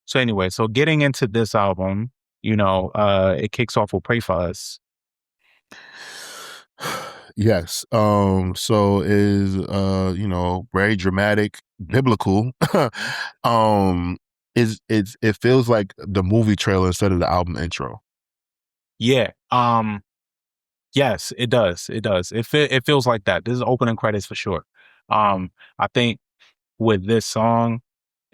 So anyway, so getting into this album, it kicks off with Pray For Us. Yes. So is very dramatic, biblical. It feels like the movie trailer instead of the album intro. Yeah. Yes, it does. It does. It feels like that. This is opening credits for sure. I think with this song,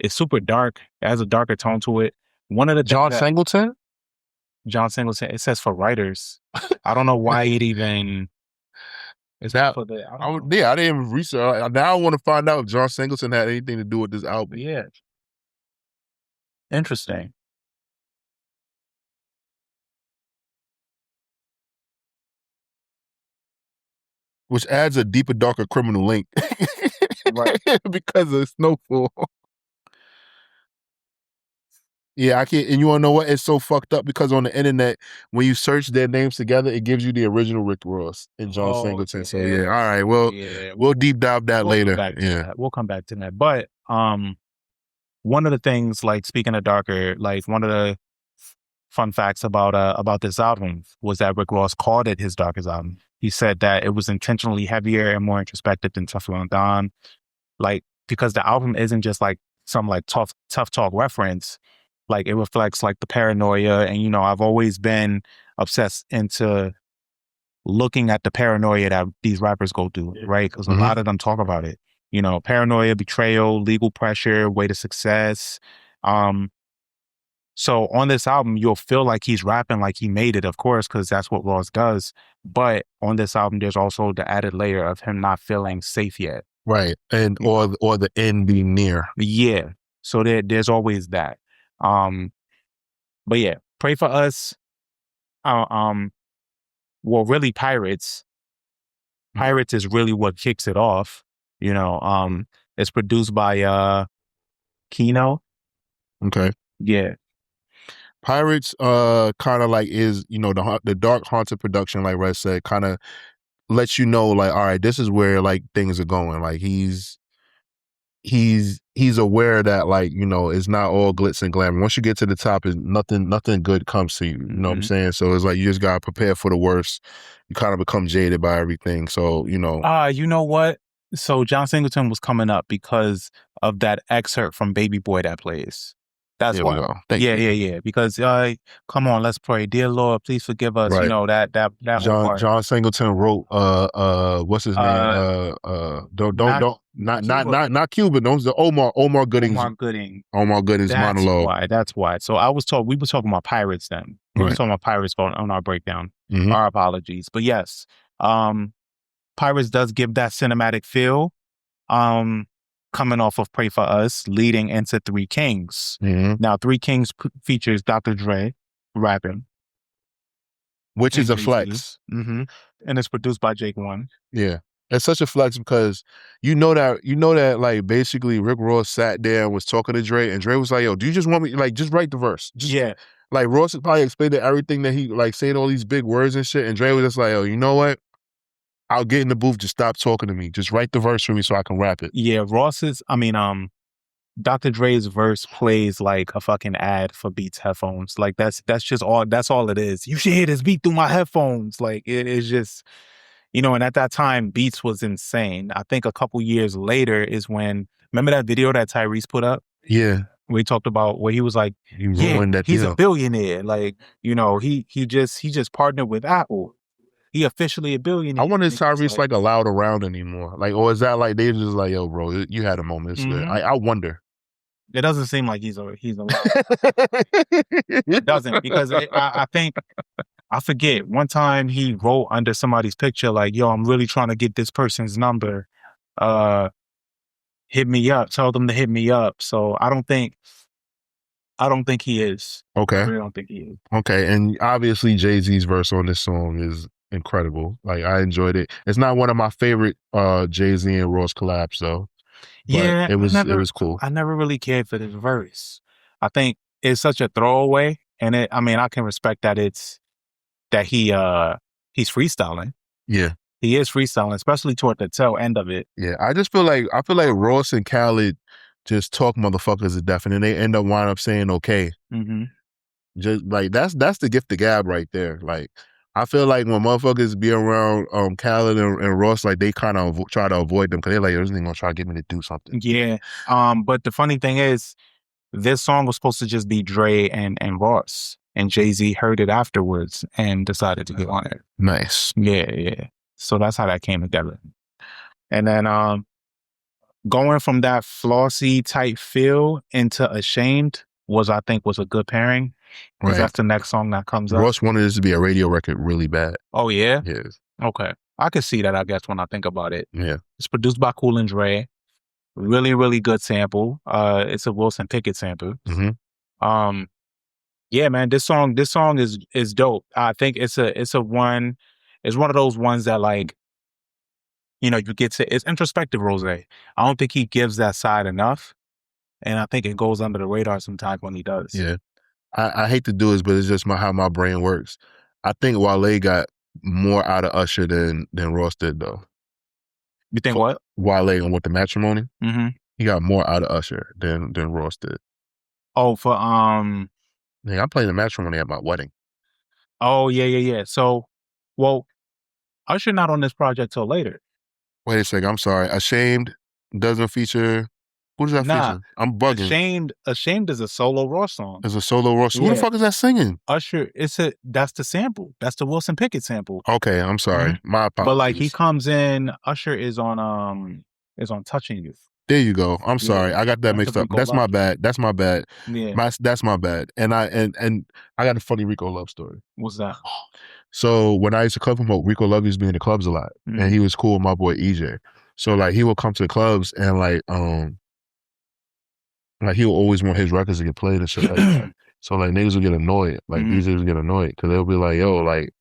it's super dark. It has a darker tone to it. One of the John Singleton? John Singleton. It says for writers. I don't know why it even is that for the. I didn't even research. Now I want to find out if John Singleton had anything to do with this album. Yeah. Interesting. Which adds a deeper, darker criminal link. Right. Because of Snowfall. Yeah, I can't. And you want to know what? It's so fucked up because on the internet, when you search their names together, it gives you the original Rick Ross and John Singleton. So yeah, all right. Well, we'll deep dive that later. We'll come back to that. But one of the things, like speaking of darker, like one of the fun facts about this album was that Rick Ross called it his darkest album. He said that it was intentionally heavier and more introspective than Teflon Don, like because the album isn't just like some like tough talk reference. Like it reflects like the paranoia, and I've always been obsessed into looking at the paranoia that these rappers go through, right? Because a lot of them talk about it. Paranoia, betrayal, legal pressure, way to success. So on this album, you'll feel like he's rapping like he made it, of course, because that's what Ross does. But on this album, there's also the added layer of him not feeling safe yet. Right. And or the end being near. Yeah. So there's always that. But yeah, Pray for Us. Well, really Pirates. Pirates is really what kicks it off. It's produced by Kino. Okay. Yeah. Pirates kind of like is, the dark haunted production, like Red said, kind of lets you know like, all right, this is where like things are going. Like he's aware that like, it's not all glitz and glamour. Once you get to the top, is nothing good comes to you. You know what I'm saying? So it's like you just gotta prepare for the worst. You kind of become jaded by everything. So, you know what? So John Singleton was coming up because of that excerpt from Baby Boy that plays. That's there why. we go. Thank you. Yeah. Because come on, let's pray. Dear Lord, please forgive us. Right. That whole part. John Singleton wrote what's his name? Not Cuban. Those are Omar Gooding's monologue. That's why. So we were talking about Pirates then. We were talking about Pirates on our breakdown. Our apologies. But yes, Pirates does give that cinematic feel. Coming off of Pray for Us, leading into Three Kings. Now, Three Kings features Dr. Dre rapping, which is a flex. And it's produced by Jake One. Yeah, it's such a flex because that like basically Rick Ross sat there and was talking to Dre, and Dre was like, "Yo, do you just want me like just write the verse?" Like Ross probably explained everything that he like saying all these big words and shit, and Dre was just like, "Yo, you know what? I'll get in the booth. Just stop talking to me. Just write the verse for me so I can rap it." Yeah, Dr. Dre's verse plays like a fucking ad for Beats headphones. Like that's all it is. You should hear this beat through my headphones. Like it is just, and at that time Beats was insane. I think a couple years later is when, remember that video that Tyrese put up? Yeah. We talked about where he was like, he's a billionaire. Like, he just partnered with Apple. He officially a billionaire. I wonder if Tyrese like allowed around anymore. Like, or is that like they just like, yo, bro, you had a moment. I wonder. It doesn't seem like he's allowed. It doesn't, because I think, I forget, one time he wrote under somebody's picture like, yo, I'm really trying to get this person's number. Hit me up. Tell them to hit me up. So I don't think he is. Okay. I really don't think he is. Okay. And obviously Jay-Z's verse on this song is incredible. Like I enjoyed it. It's not one of my favorite Jay-Z and Ross collabs though. Yeah, it was cool. I never really cared for this verse. I think it's such a throwaway, and I can respect that he's freestyling. Yeah. He is freestyling, especially toward the tail end of it. Yeah, I feel like Ross and Khaled just talk motherfuckers to death, and then they end up wind up saying okay. Just like that's the gift of gab right there. Like I feel like when motherfuckers be around Khaled and Ross, like they kind of try to avoid them because they're like, this nigga gonna try to get me to do something. Yeah. But the funny thing is, this song was supposed to just be Dre and Ross, and Jay-Z heard it afterwards and decided to get on it. Nice. Yeah. So that's how that came together. And then going from that flossy type feel into Ashamed I think was a good pairing. Because that's the next song that comes up. Ross wanted this to be a radio record really bad. Oh, yeah? Yes. Okay. I could see that, I guess, when I think about it. Yeah. It's produced by Kool and Dre. Really, really good sample. It's a Wilson Pickett sample. Yeah, man, this song is dope. I think it's one of those ones that like, you get to, it's introspective Rozay. I don't think he gives that side enough. And I think it goes under the radar sometimes when he does. Yeah. I hate to do this, but it's just how my brain works. I think Wale got more out of Usher than Ross did, though. You think what? Wale and with the Matrimony? Mm-hmm. He got more out of Usher than Ross did. Oh, for yeah, I'm playing the Matrimony at my wedding. Oh, yeah. So, well, Usher not on this project till later. Wait a second, I'm sorry. Ashamed doesn't feature What is that Nah. featuring? I'm bugging. Ashamed is a solo Ross song. It's a solo Ross. Who the fuck is that singing? Usher. That's the sample. That's the Wilson Pickett sample. Okay, I'm sorry. My apologies. But like he comes in, Usher is on Touching You. There you go. I'm sorry. I got that mixed up. That's my bad. That's my bad. Yeah. That's my bad. And I got a funny Rico Love story. What's that? So when I used to club promote, Rico Love used to be in the clubs a lot. And he was cool with my boy EJ. So like he would come to the clubs and like he would always want his records to get played and shit like that. So like niggas would get annoyed. Like DJs would get annoyed because they'll be like, yo, like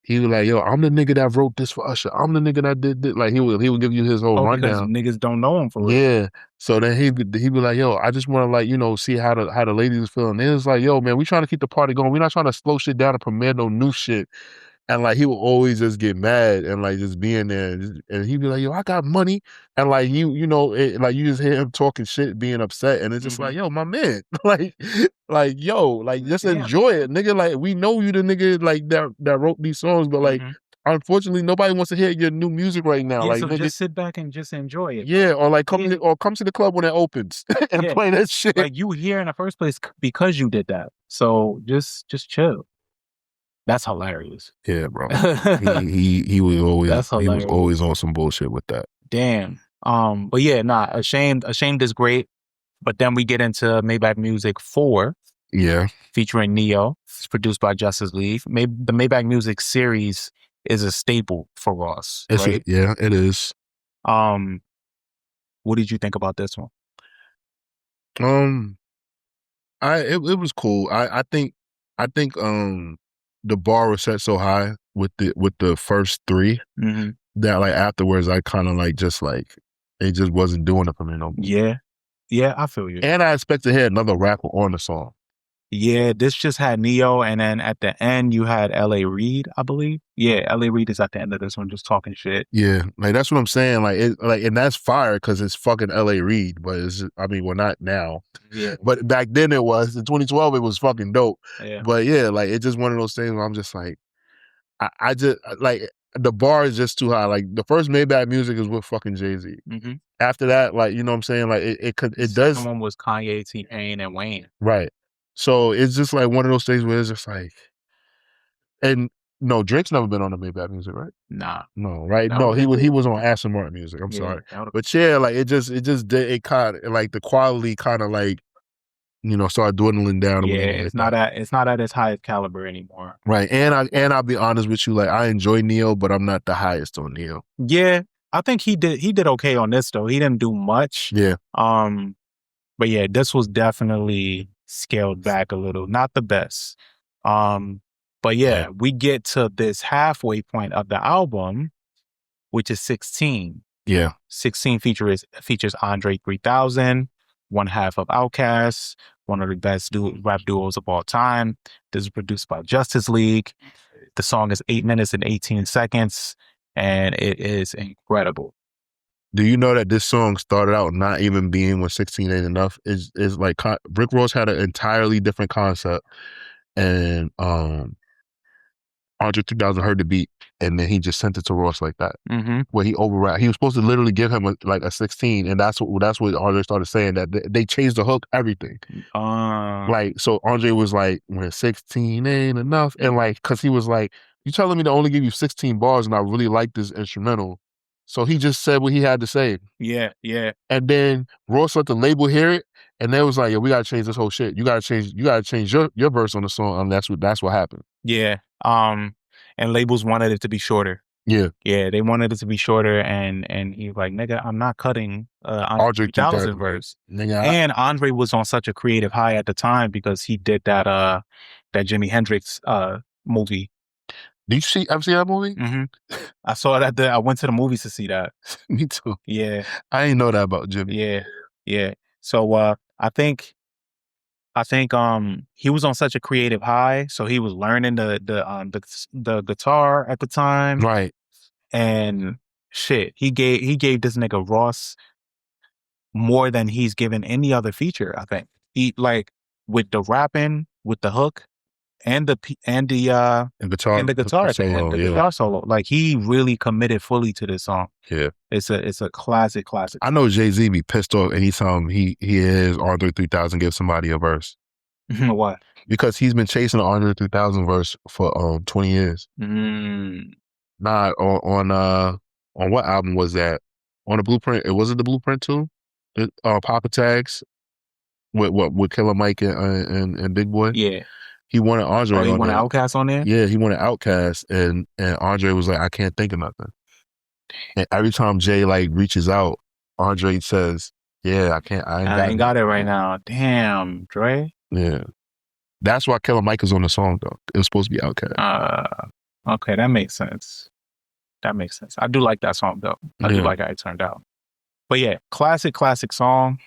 he was like, yo, I'm the nigga that wrote this for Usher. I'm the nigga that did this. Like he would give you his whole rundown. Because niggas don't know him for real. Yeah. So then he'd be like, yo, I just want to like, see how the ladies feel. And it was like, yo, man, we trying to keep the party going. We're not trying to slow shit down and premiere no new shit. And like he would always just get mad and like just being there, and he'd be like, "Yo, I got money," and like like you just hear him talking shit, being upset, and it's just like, "Yo, my man, just enjoy it, nigga. Like we know you the nigga like that wrote these songs, but like unfortunately nobody wants to hear your new music right now. Yeah, like so nigga, just sit back and just enjoy it. Yeah, or like come to the club when it opens and play that shit. Like you here in the first place because you did that. So just chill." That's hilarious. Yeah, bro. he was always on some bullshit with that. Damn. But yeah, Ashamed is great. But then we get into Maybach Music 4. Yeah. Featuring Neo. It's produced by Justice League. The Maybach Music series is a staple for Ross. Right? Yeah, it is. What did you think about this one? It was cool. I think the bar was set so high with the first 3 that like afterwards I kind of like just like it just wasn't doing it for me no more. Yeah, I feel you. And I expect to hear another rapper on the song. Yeah, this just had Neo, and then at the end you had L.A. Reid, I believe. Yeah, L.A. Reid is at the end of this one just talking shit. Yeah, like that's what I'm saying. And that's fire because it's fucking L.A. Reid, but well, not now. Yeah. But back then it was. In 2012 it was fucking dope. Yeah. But yeah, like it's just one of those things where I'm just like, I just like the bar is just too high. Like the first Maybach Music is with fucking Jay-Z. After that, like you know what I'm saying, like it does. Someone was Kanye, T-Pain, and Wayne. Right. So it's just like one of those things where it's just like, and no, Drake's never been on the Maybach Music, right? Nah. No, right? No, he was on Aston Martin Music. I'm sorry, but yeah, like it kind of like the quality kind of like started dwindling down. Yeah, it's not at its highest caliber anymore. Right, and I'll be honest with you, like I enjoy Neo, but I'm not the highest on Neo. Yeah, I think he did okay on this though. He didn't do much. Yeah. But yeah, this was definitely scaled back a little. Not the best. But yeah, we get to this halfway point of the album, which is 16. Yeah. 16 features Andre 3000, one half of Outkast, one of the best rap duos of all time. This is produced by Justice League. The song is 8 minutes and 18 seconds, and it is incredible. Do you know that this song started out not even being when 16 ain't enough? Is like Rick Ross had an entirely different concept, and Andre 3000 heard the beat, and then he just sent it to Ross like that. Where he overrap. He was supposed to literally give him a 16, and that's what Andre started saying, that they changed the hook, everything. Like so, Andre was like, when 16 ain't enough, and like, cause he was like, you telling me to only give you 16 bars, and I really like this instrumental. So he just said what he had to say. Yeah. And then Ross let the label hear it, and they was like, "Yo, we gotta change this whole shit. You gotta change your verse on the song." And that's what happened. Yeah. And labels wanted it to be shorter. Yeah. Yeah, they wanted it to be shorter, and he was like, "Nigga, I'm not cutting Andre 3000 verse." Nigga, and Andre was on such a creative high at the time because he did that Jimi Hendrix movie. Did you ever see that movie? I saw it I went to the movies to see that. Me too. Yeah. I didn't know that about Jimmy. Yeah. So I think he was on such a creative high, so he was learning the guitar at the time. Right. And shit, he gave this nigga Ross more than he's given any other feature, I think. He like with the rapping, with the hook, and the guitar at the end, the guitar solo. Like he really committed fully to this song. Yeah, it's a classic. I know Jay-Z be pissed off anytime he hears Andre 3000 give somebody a verse. Why? Because he's been chasing the Andre 3000 verse for 20 years. Nah, on what album was that? On the Blueprint? Was it the Blueprint too? Papa Tags with Killer Mike and Big Boy. Yeah, he wanted Andre. Oh, he wanted Outkast on there. Yeah, he wanted Outkast, and Andre was like, I can't think of nothing. And every time Jay like reaches out, Andre says, "Yeah, I ain't got it right now." Damn, Dre. Yeah, that's why Killer Mike is on the song though. It was supposed to be Outkast. Okay, that makes sense. I do like that song though. I do like how it turned out. But yeah, classic song.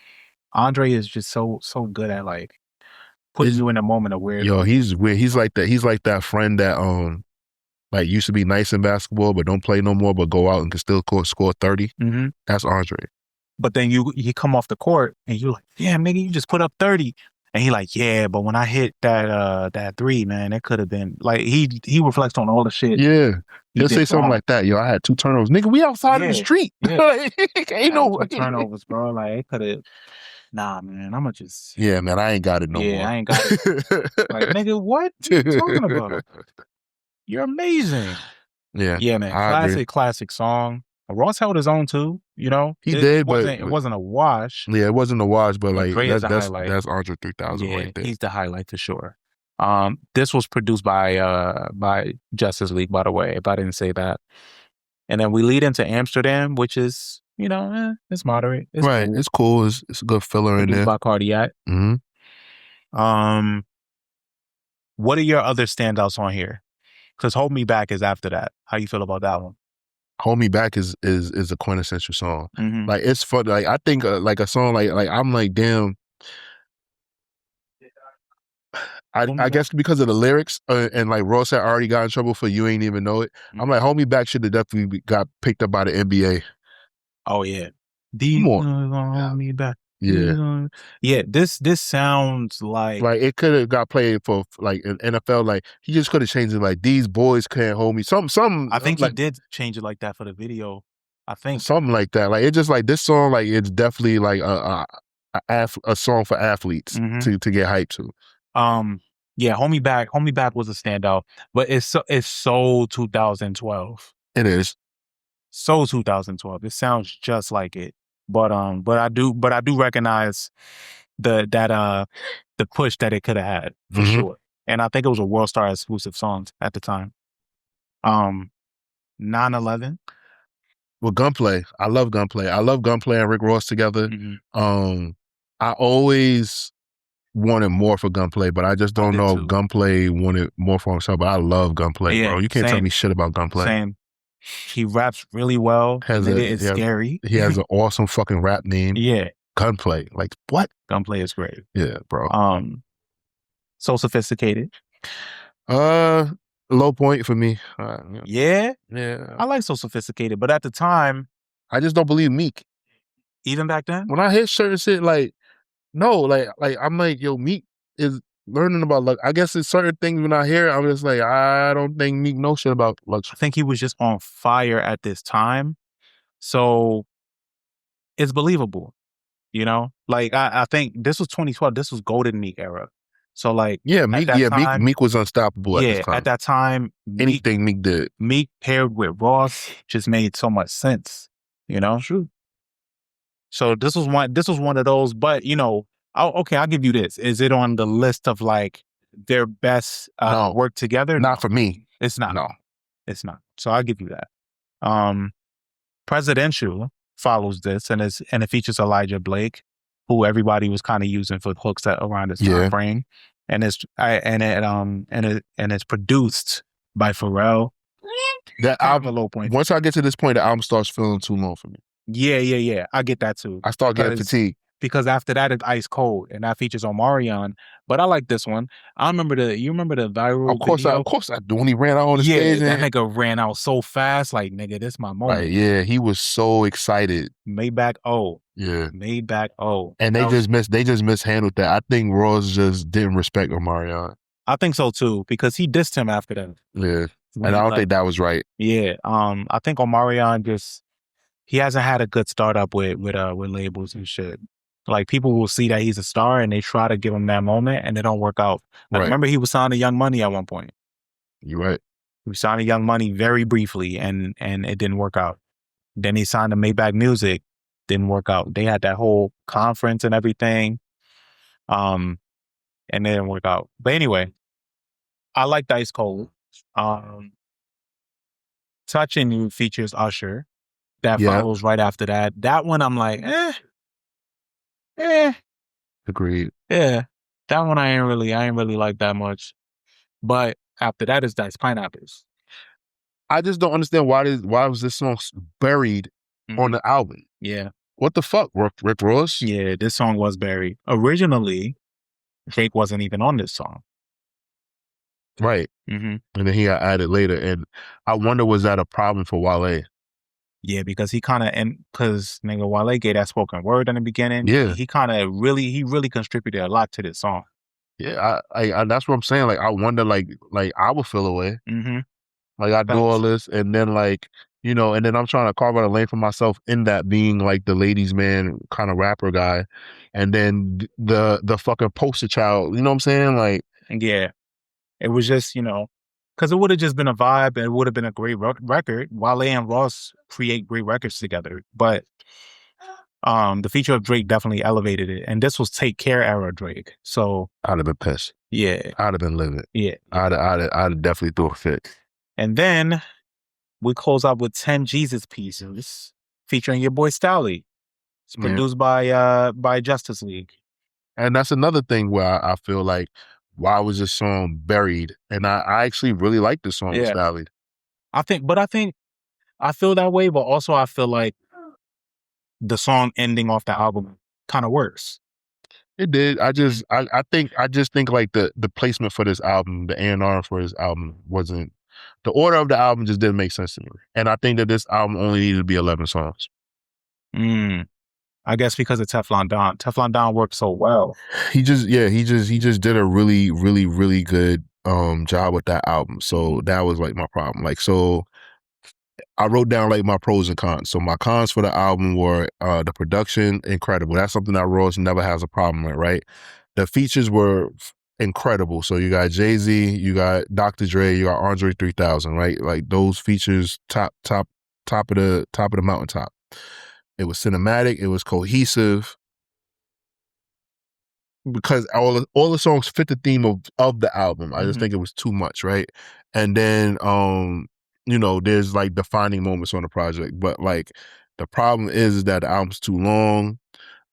Andre is just so good at like putting you in a moment of weird. Yo, he's weird. He's like that. He's like that friend that like used to be nice in basketball but don't play no more, but go out and can still score 30. Mm-hmm. That's Andre. But then you come off the court and you're like, damn, nigga, you just put up 30. And he like, yeah, but when I hit that three, man, it could have been like he reflects on all the shit. Yeah. He'll say something like that. Yo, I had 2 turnovers. Nigga, we outside in the street. Yeah. Ain't no turnovers, bro. Like it could have. Nah, man, I'ma just. Yeah, man, I ain't got it no more. Yeah, I ain't got it. Like, nigga, what you talking about? You're amazing. Yeah, man. Classic song. Ross held his own too. You know, he did, but it wasn't a wash. Yeah, it wasn't a wash, but like that's Andre 3000 right there. He's the highlight for sure. This was produced by Justice League, by the way, if I didn't say that. And then we lead into Amsterdam, which is, you know, it's moderate. It's right. cool. It's cool. It's a good filler in there. By Cardiac. Mm-hmm. What are your other standouts on here? Because Hold Me Back is after that. How you feel about that one? Hold Me Back is a quintessential song. Mm-hmm. Like it's fun. Like I think like a song like I'm like, damn. I guess because of the lyrics and like Ross had already got in trouble for You Ain't Even Know It. I'm like, Hold Me Back should have definitely got picked up by the NBA. Oh yeah, Hold Me Back. Yeah. This sounds like it could have got played for like an NFL. Like he just could have changed it. Like these boys can't hold me. Some. I think he did change it like that for the video. I think something like that. Like it's just like this song. Like it's definitely like a song for athletes to get hyped to. Yeah, Hold Me Back was a standout, but it's so 2012. It is so 2012. It sounds just like it, but I do recognize the push that it could have had for sure, and I think it was a World Star exclusive song at the time. 9/11. Well, Gunplay. I love Gunplay. I love Gunplay and Rick Ross together. I always wanted more for Gunplay, but I just don't know if Gunplay wanted more for himself. But I love Gunplay, bro. You can't tell me shit about Gunplay. Same. He raps really well. It's scary. He has an awesome fucking rap name. Yeah. Gunplay. Like what? Gunplay is great. Yeah, bro. So Sophisticated. Low point for me. Yeah? Yeah. I like So Sophisticated, but at the time, I just don't believe Meek. Even back then? When I hear certain shit, like, no, like I'm like, yo, Meek is learning about luck. I guess it's certain things when I hear it, I'm just like, I don't think Meek knows shit about luxury. I think he was just on fire at this time. So it's believable, you know? Like I think this was 2012. This was golden Meek era. So like Meek was unstoppable at this time. At that time, anything Meek did. Meek paired with Ross just made so much sense, you know? True. So this was one of those, but you know, I'll give you this. Is it on the list of like their best work together? Not for me. It's not. No. It's not. So I'll give you that. Presidential follows this and it features Elijah Blake, who everybody was kind of using for hooks around this time frame. And it's produced by Pharrell. That album, low point. Once I get to this point, the album starts feeling too long for me. Yeah. I get that too. I start getting fatigued. Because after that, it's Ice Cold, and that features Omarion. But I like this one. You remember the viral video? Of course I do. When he ran out on the stage. That nigga ran out so fast. Like, nigga, this my moment. Right, yeah, he was so excited. Maybach O. Yeah. Maybach O. And they just mishandled that. I think Ross just didn't respect Omarion. I think so too, because he dissed him after that. Yeah. When And he I don't left. think that was right. Yeah. I think Omarion just he hasn't had a good startup with labels and shit. Like people will see that he's a star and they try to give him that moment and it don't work out. Like Right. remember he was signed to Young Money at one point. You're right. He was signed to Young Money very briefly and it didn't work out. Then he signed to Maybach Music, didn't work out. They had that whole conference and everything. And it didn't work out. But anyway, I like Ice Cold. Touching You features Usher. That Yeah. follows right after that. That one I'm like, eh. Agreed. Yeah. That one I ain't really like that much. But after that is Dice Pineapples. I just don't understand why was this song buried on the album? Yeah. What the fuck, Rick Ross? Yeah, this song was buried. Originally, Drake wasn't even on this song. Right. Mm-hmm. And then he got added later. And I wonder, was that a problem for Wale? Yeah, because he kind of, and because nigga Wale gave that spoken word in the beginning. Yeah. He kind of really contributed a lot to this song. Yeah, I that's what I'm saying. Like, I wonder, like I would feel away. Mm-hmm. Like, I do all this, and then like, you know, and then I'm trying to carve out a lane for myself in that being like the ladies' man kind of rapper guy, and then the fucking poster child. You know what I'm saying? Like, yeah, it was just, you know, because it would have just been a vibe. And it would have been a great record. Wale and Ross create great records together, but the feature of Drake definitely elevated it, and this was Take Care era Drake. So I'd have been pissed. Yeah, I'd have been livid. Yeah, I'd definitely threw a fit. And then we close out with 10 Jesus Pieces featuring your boy Stally. It's produced by Justice League. And that's another thing where I feel like, why was this song buried? And I actually really like this song with Stally. I feel that way, but also I feel like the song ending off the album kind of works. It did. I just think like the placement for this album, the A&R for this album wasn't, the order of the album just didn't make sense to me. And I think that this album only needed to be 11 songs. I guess because of Teflon Don. Teflon Don worked so well. He just did a really good job with that album. So that was like my problem. Like, so I wrote down like my pros and cons. So my cons for the album were the production, incredible. That's something that Ross never has a problem with, right? The features were incredible. So you got Jay-Z, you got Dr. Dre, you got Andre 3000, right? Like those features, top of the mountaintop. It was cinematic. It was cohesive. Because all the songs fit the theme of the album. I just think it was too much, right? And then you know, there's like defining moments on the project, but like the problem is that the album's too long.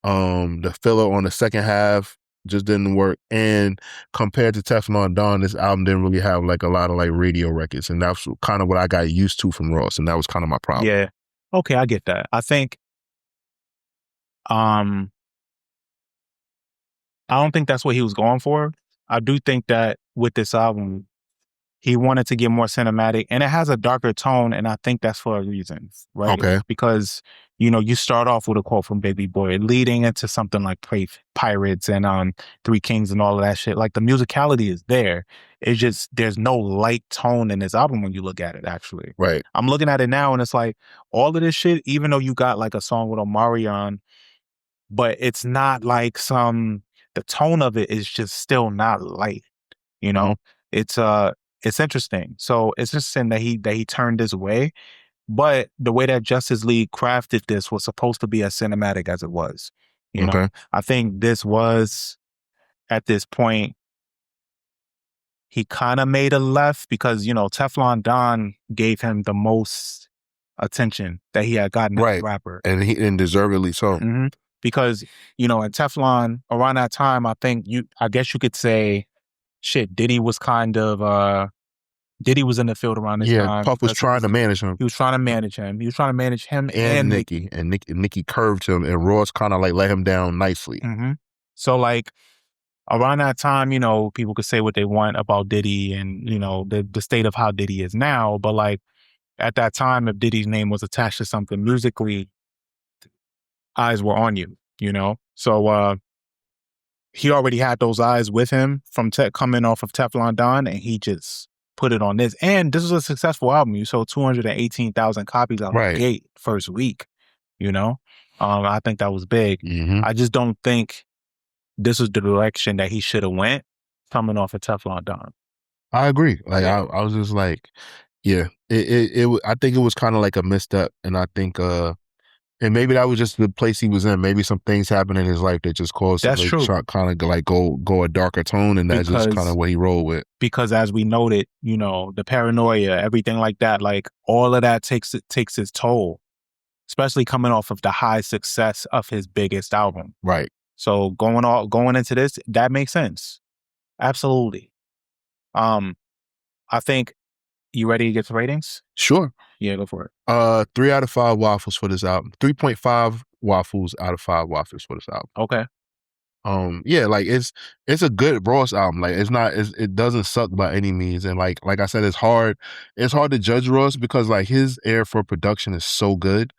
The filler on the second half just didn't work, and compared to Teflon Don, this album didn't really have like a lot of like radio records, and that's kind of what I got used to from Ross, and that was kind of my problem. Yeah, okay, I get that. I think I don't think that's what he was going for. I do think that with this album, he wanted to get more cinematic, and it has a darker tone, and I think that's for a reason, right? Okay. Because, you know, you start off with a quote from Baby Boy, leading into something like Pirates and Three Kings and all of that shit. Like, the musicality is there. It's just, there's no light tone in this album when you look at it, actually. Right. I'm looking at it now, and it's like, all of this shit, even though you got like a song with Omarion, but it's not like the tone of it is just still not light, you know? It's interesting. So it's interesting that he turned this way, but the way that Justice League crafted this was supposed to be as cinematic as it was. You know, I think this was, at this point, he kind of made a left because, you know, Teflon Don gave him the most attention that he had gotten as a rapper. And deservedly so. Because, you know, at Teflon, around that time, I guess you could say, shit, Diddy was kind of, Diddy was in the field around this time. Yeah, Puff was trying to manage him. He was trying to manage him. He was trying to manage him and Nicki. And Nicki curved him, and Ross kind of like let him down nicely. So like, around that time, you know, people could say what they want about Diddy and, you know, the state of how Diddy is now. But like, at that time, if Diddy's name was attached to something musically, eyes were on you, you know? So he already had those eyes with him from coming off of Teflon Don, and he just put it on this. And this was a successful album. You sold 218,000 copies out of the gate first week. You know, I think that was big. I just don't think this was the direction that he should have went coming off of Teflon Don. I agree. Like I was just like, yeah, I think it was kind of like a misstep, and I think and maybe that was just the place he was in. Maybe some things happened in his life that just caused him to kind of like go a darker tone, and that's just kind of what he rolled with. Because as we noted, you know, the paranoia, everything like that, like all of that takes its toll, especially coming off of the high success of his biggest album. Right. So going into this, that makes sense. Absolutely. I think, you ready to get the ratings? Sure. Yeah, go for it. 3 out of 5 waffles for this album. 3.5 waffles out of 5 waffles for this album. Okay. Yeah, like it's a good Ross album. Like it doesn't suck by any means. And like I said, it's hard to judge Ross because like his ear for production is so good.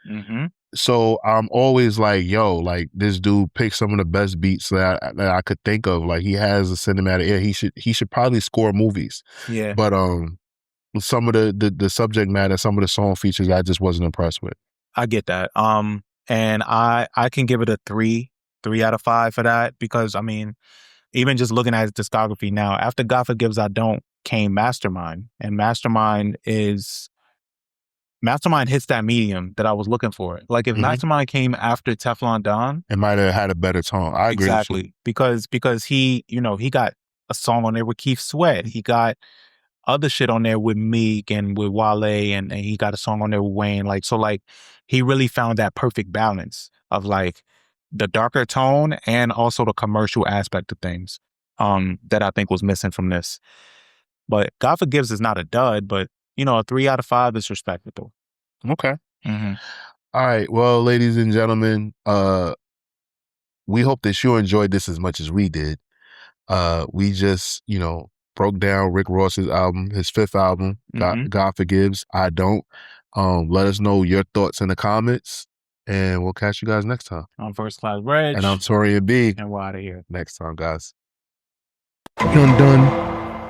So I'm always like, yo, like this dude picked some of the best beats that I could think of. Like he has a cinematic ear. He should probably score movies. Yeah. But some of the subject matter, some of the song features, I just wasn't impressed with. I get that. And I can give it a 3 out of 5 for that, because I mean, even just looking at his discography now, after God Forgives I Don't came Mastermind, and Mastermind hits that medium that I was looking for. Like if Mastermind came after Teflon Don, it might have had a better tone. I agree. Exactly. Because he, you know, he got a song on there with Keith Sweat. He got other shit on there with Meek and with Wale, and he got a song on there with Wayne. Like, so like he really found that perfect balance of like the darker tone and also the commercial aspect of things that I think was missing from this. But God Forgives is not a dud, but you know, a 3 out of 5 is respectable. Okay. All right. Well, ladies and gentlemen, we hope that you enjoyed this as much as we did. We just, you know, broke down Rick Ross's album, his 5th album, God Forgives, I Don't. Let us know your thoughts in the comments, and we'll catch you guys next time. I'm First Class Reg. And I'm Taurian B. And we're out of here. Next time, guys. Dun dun.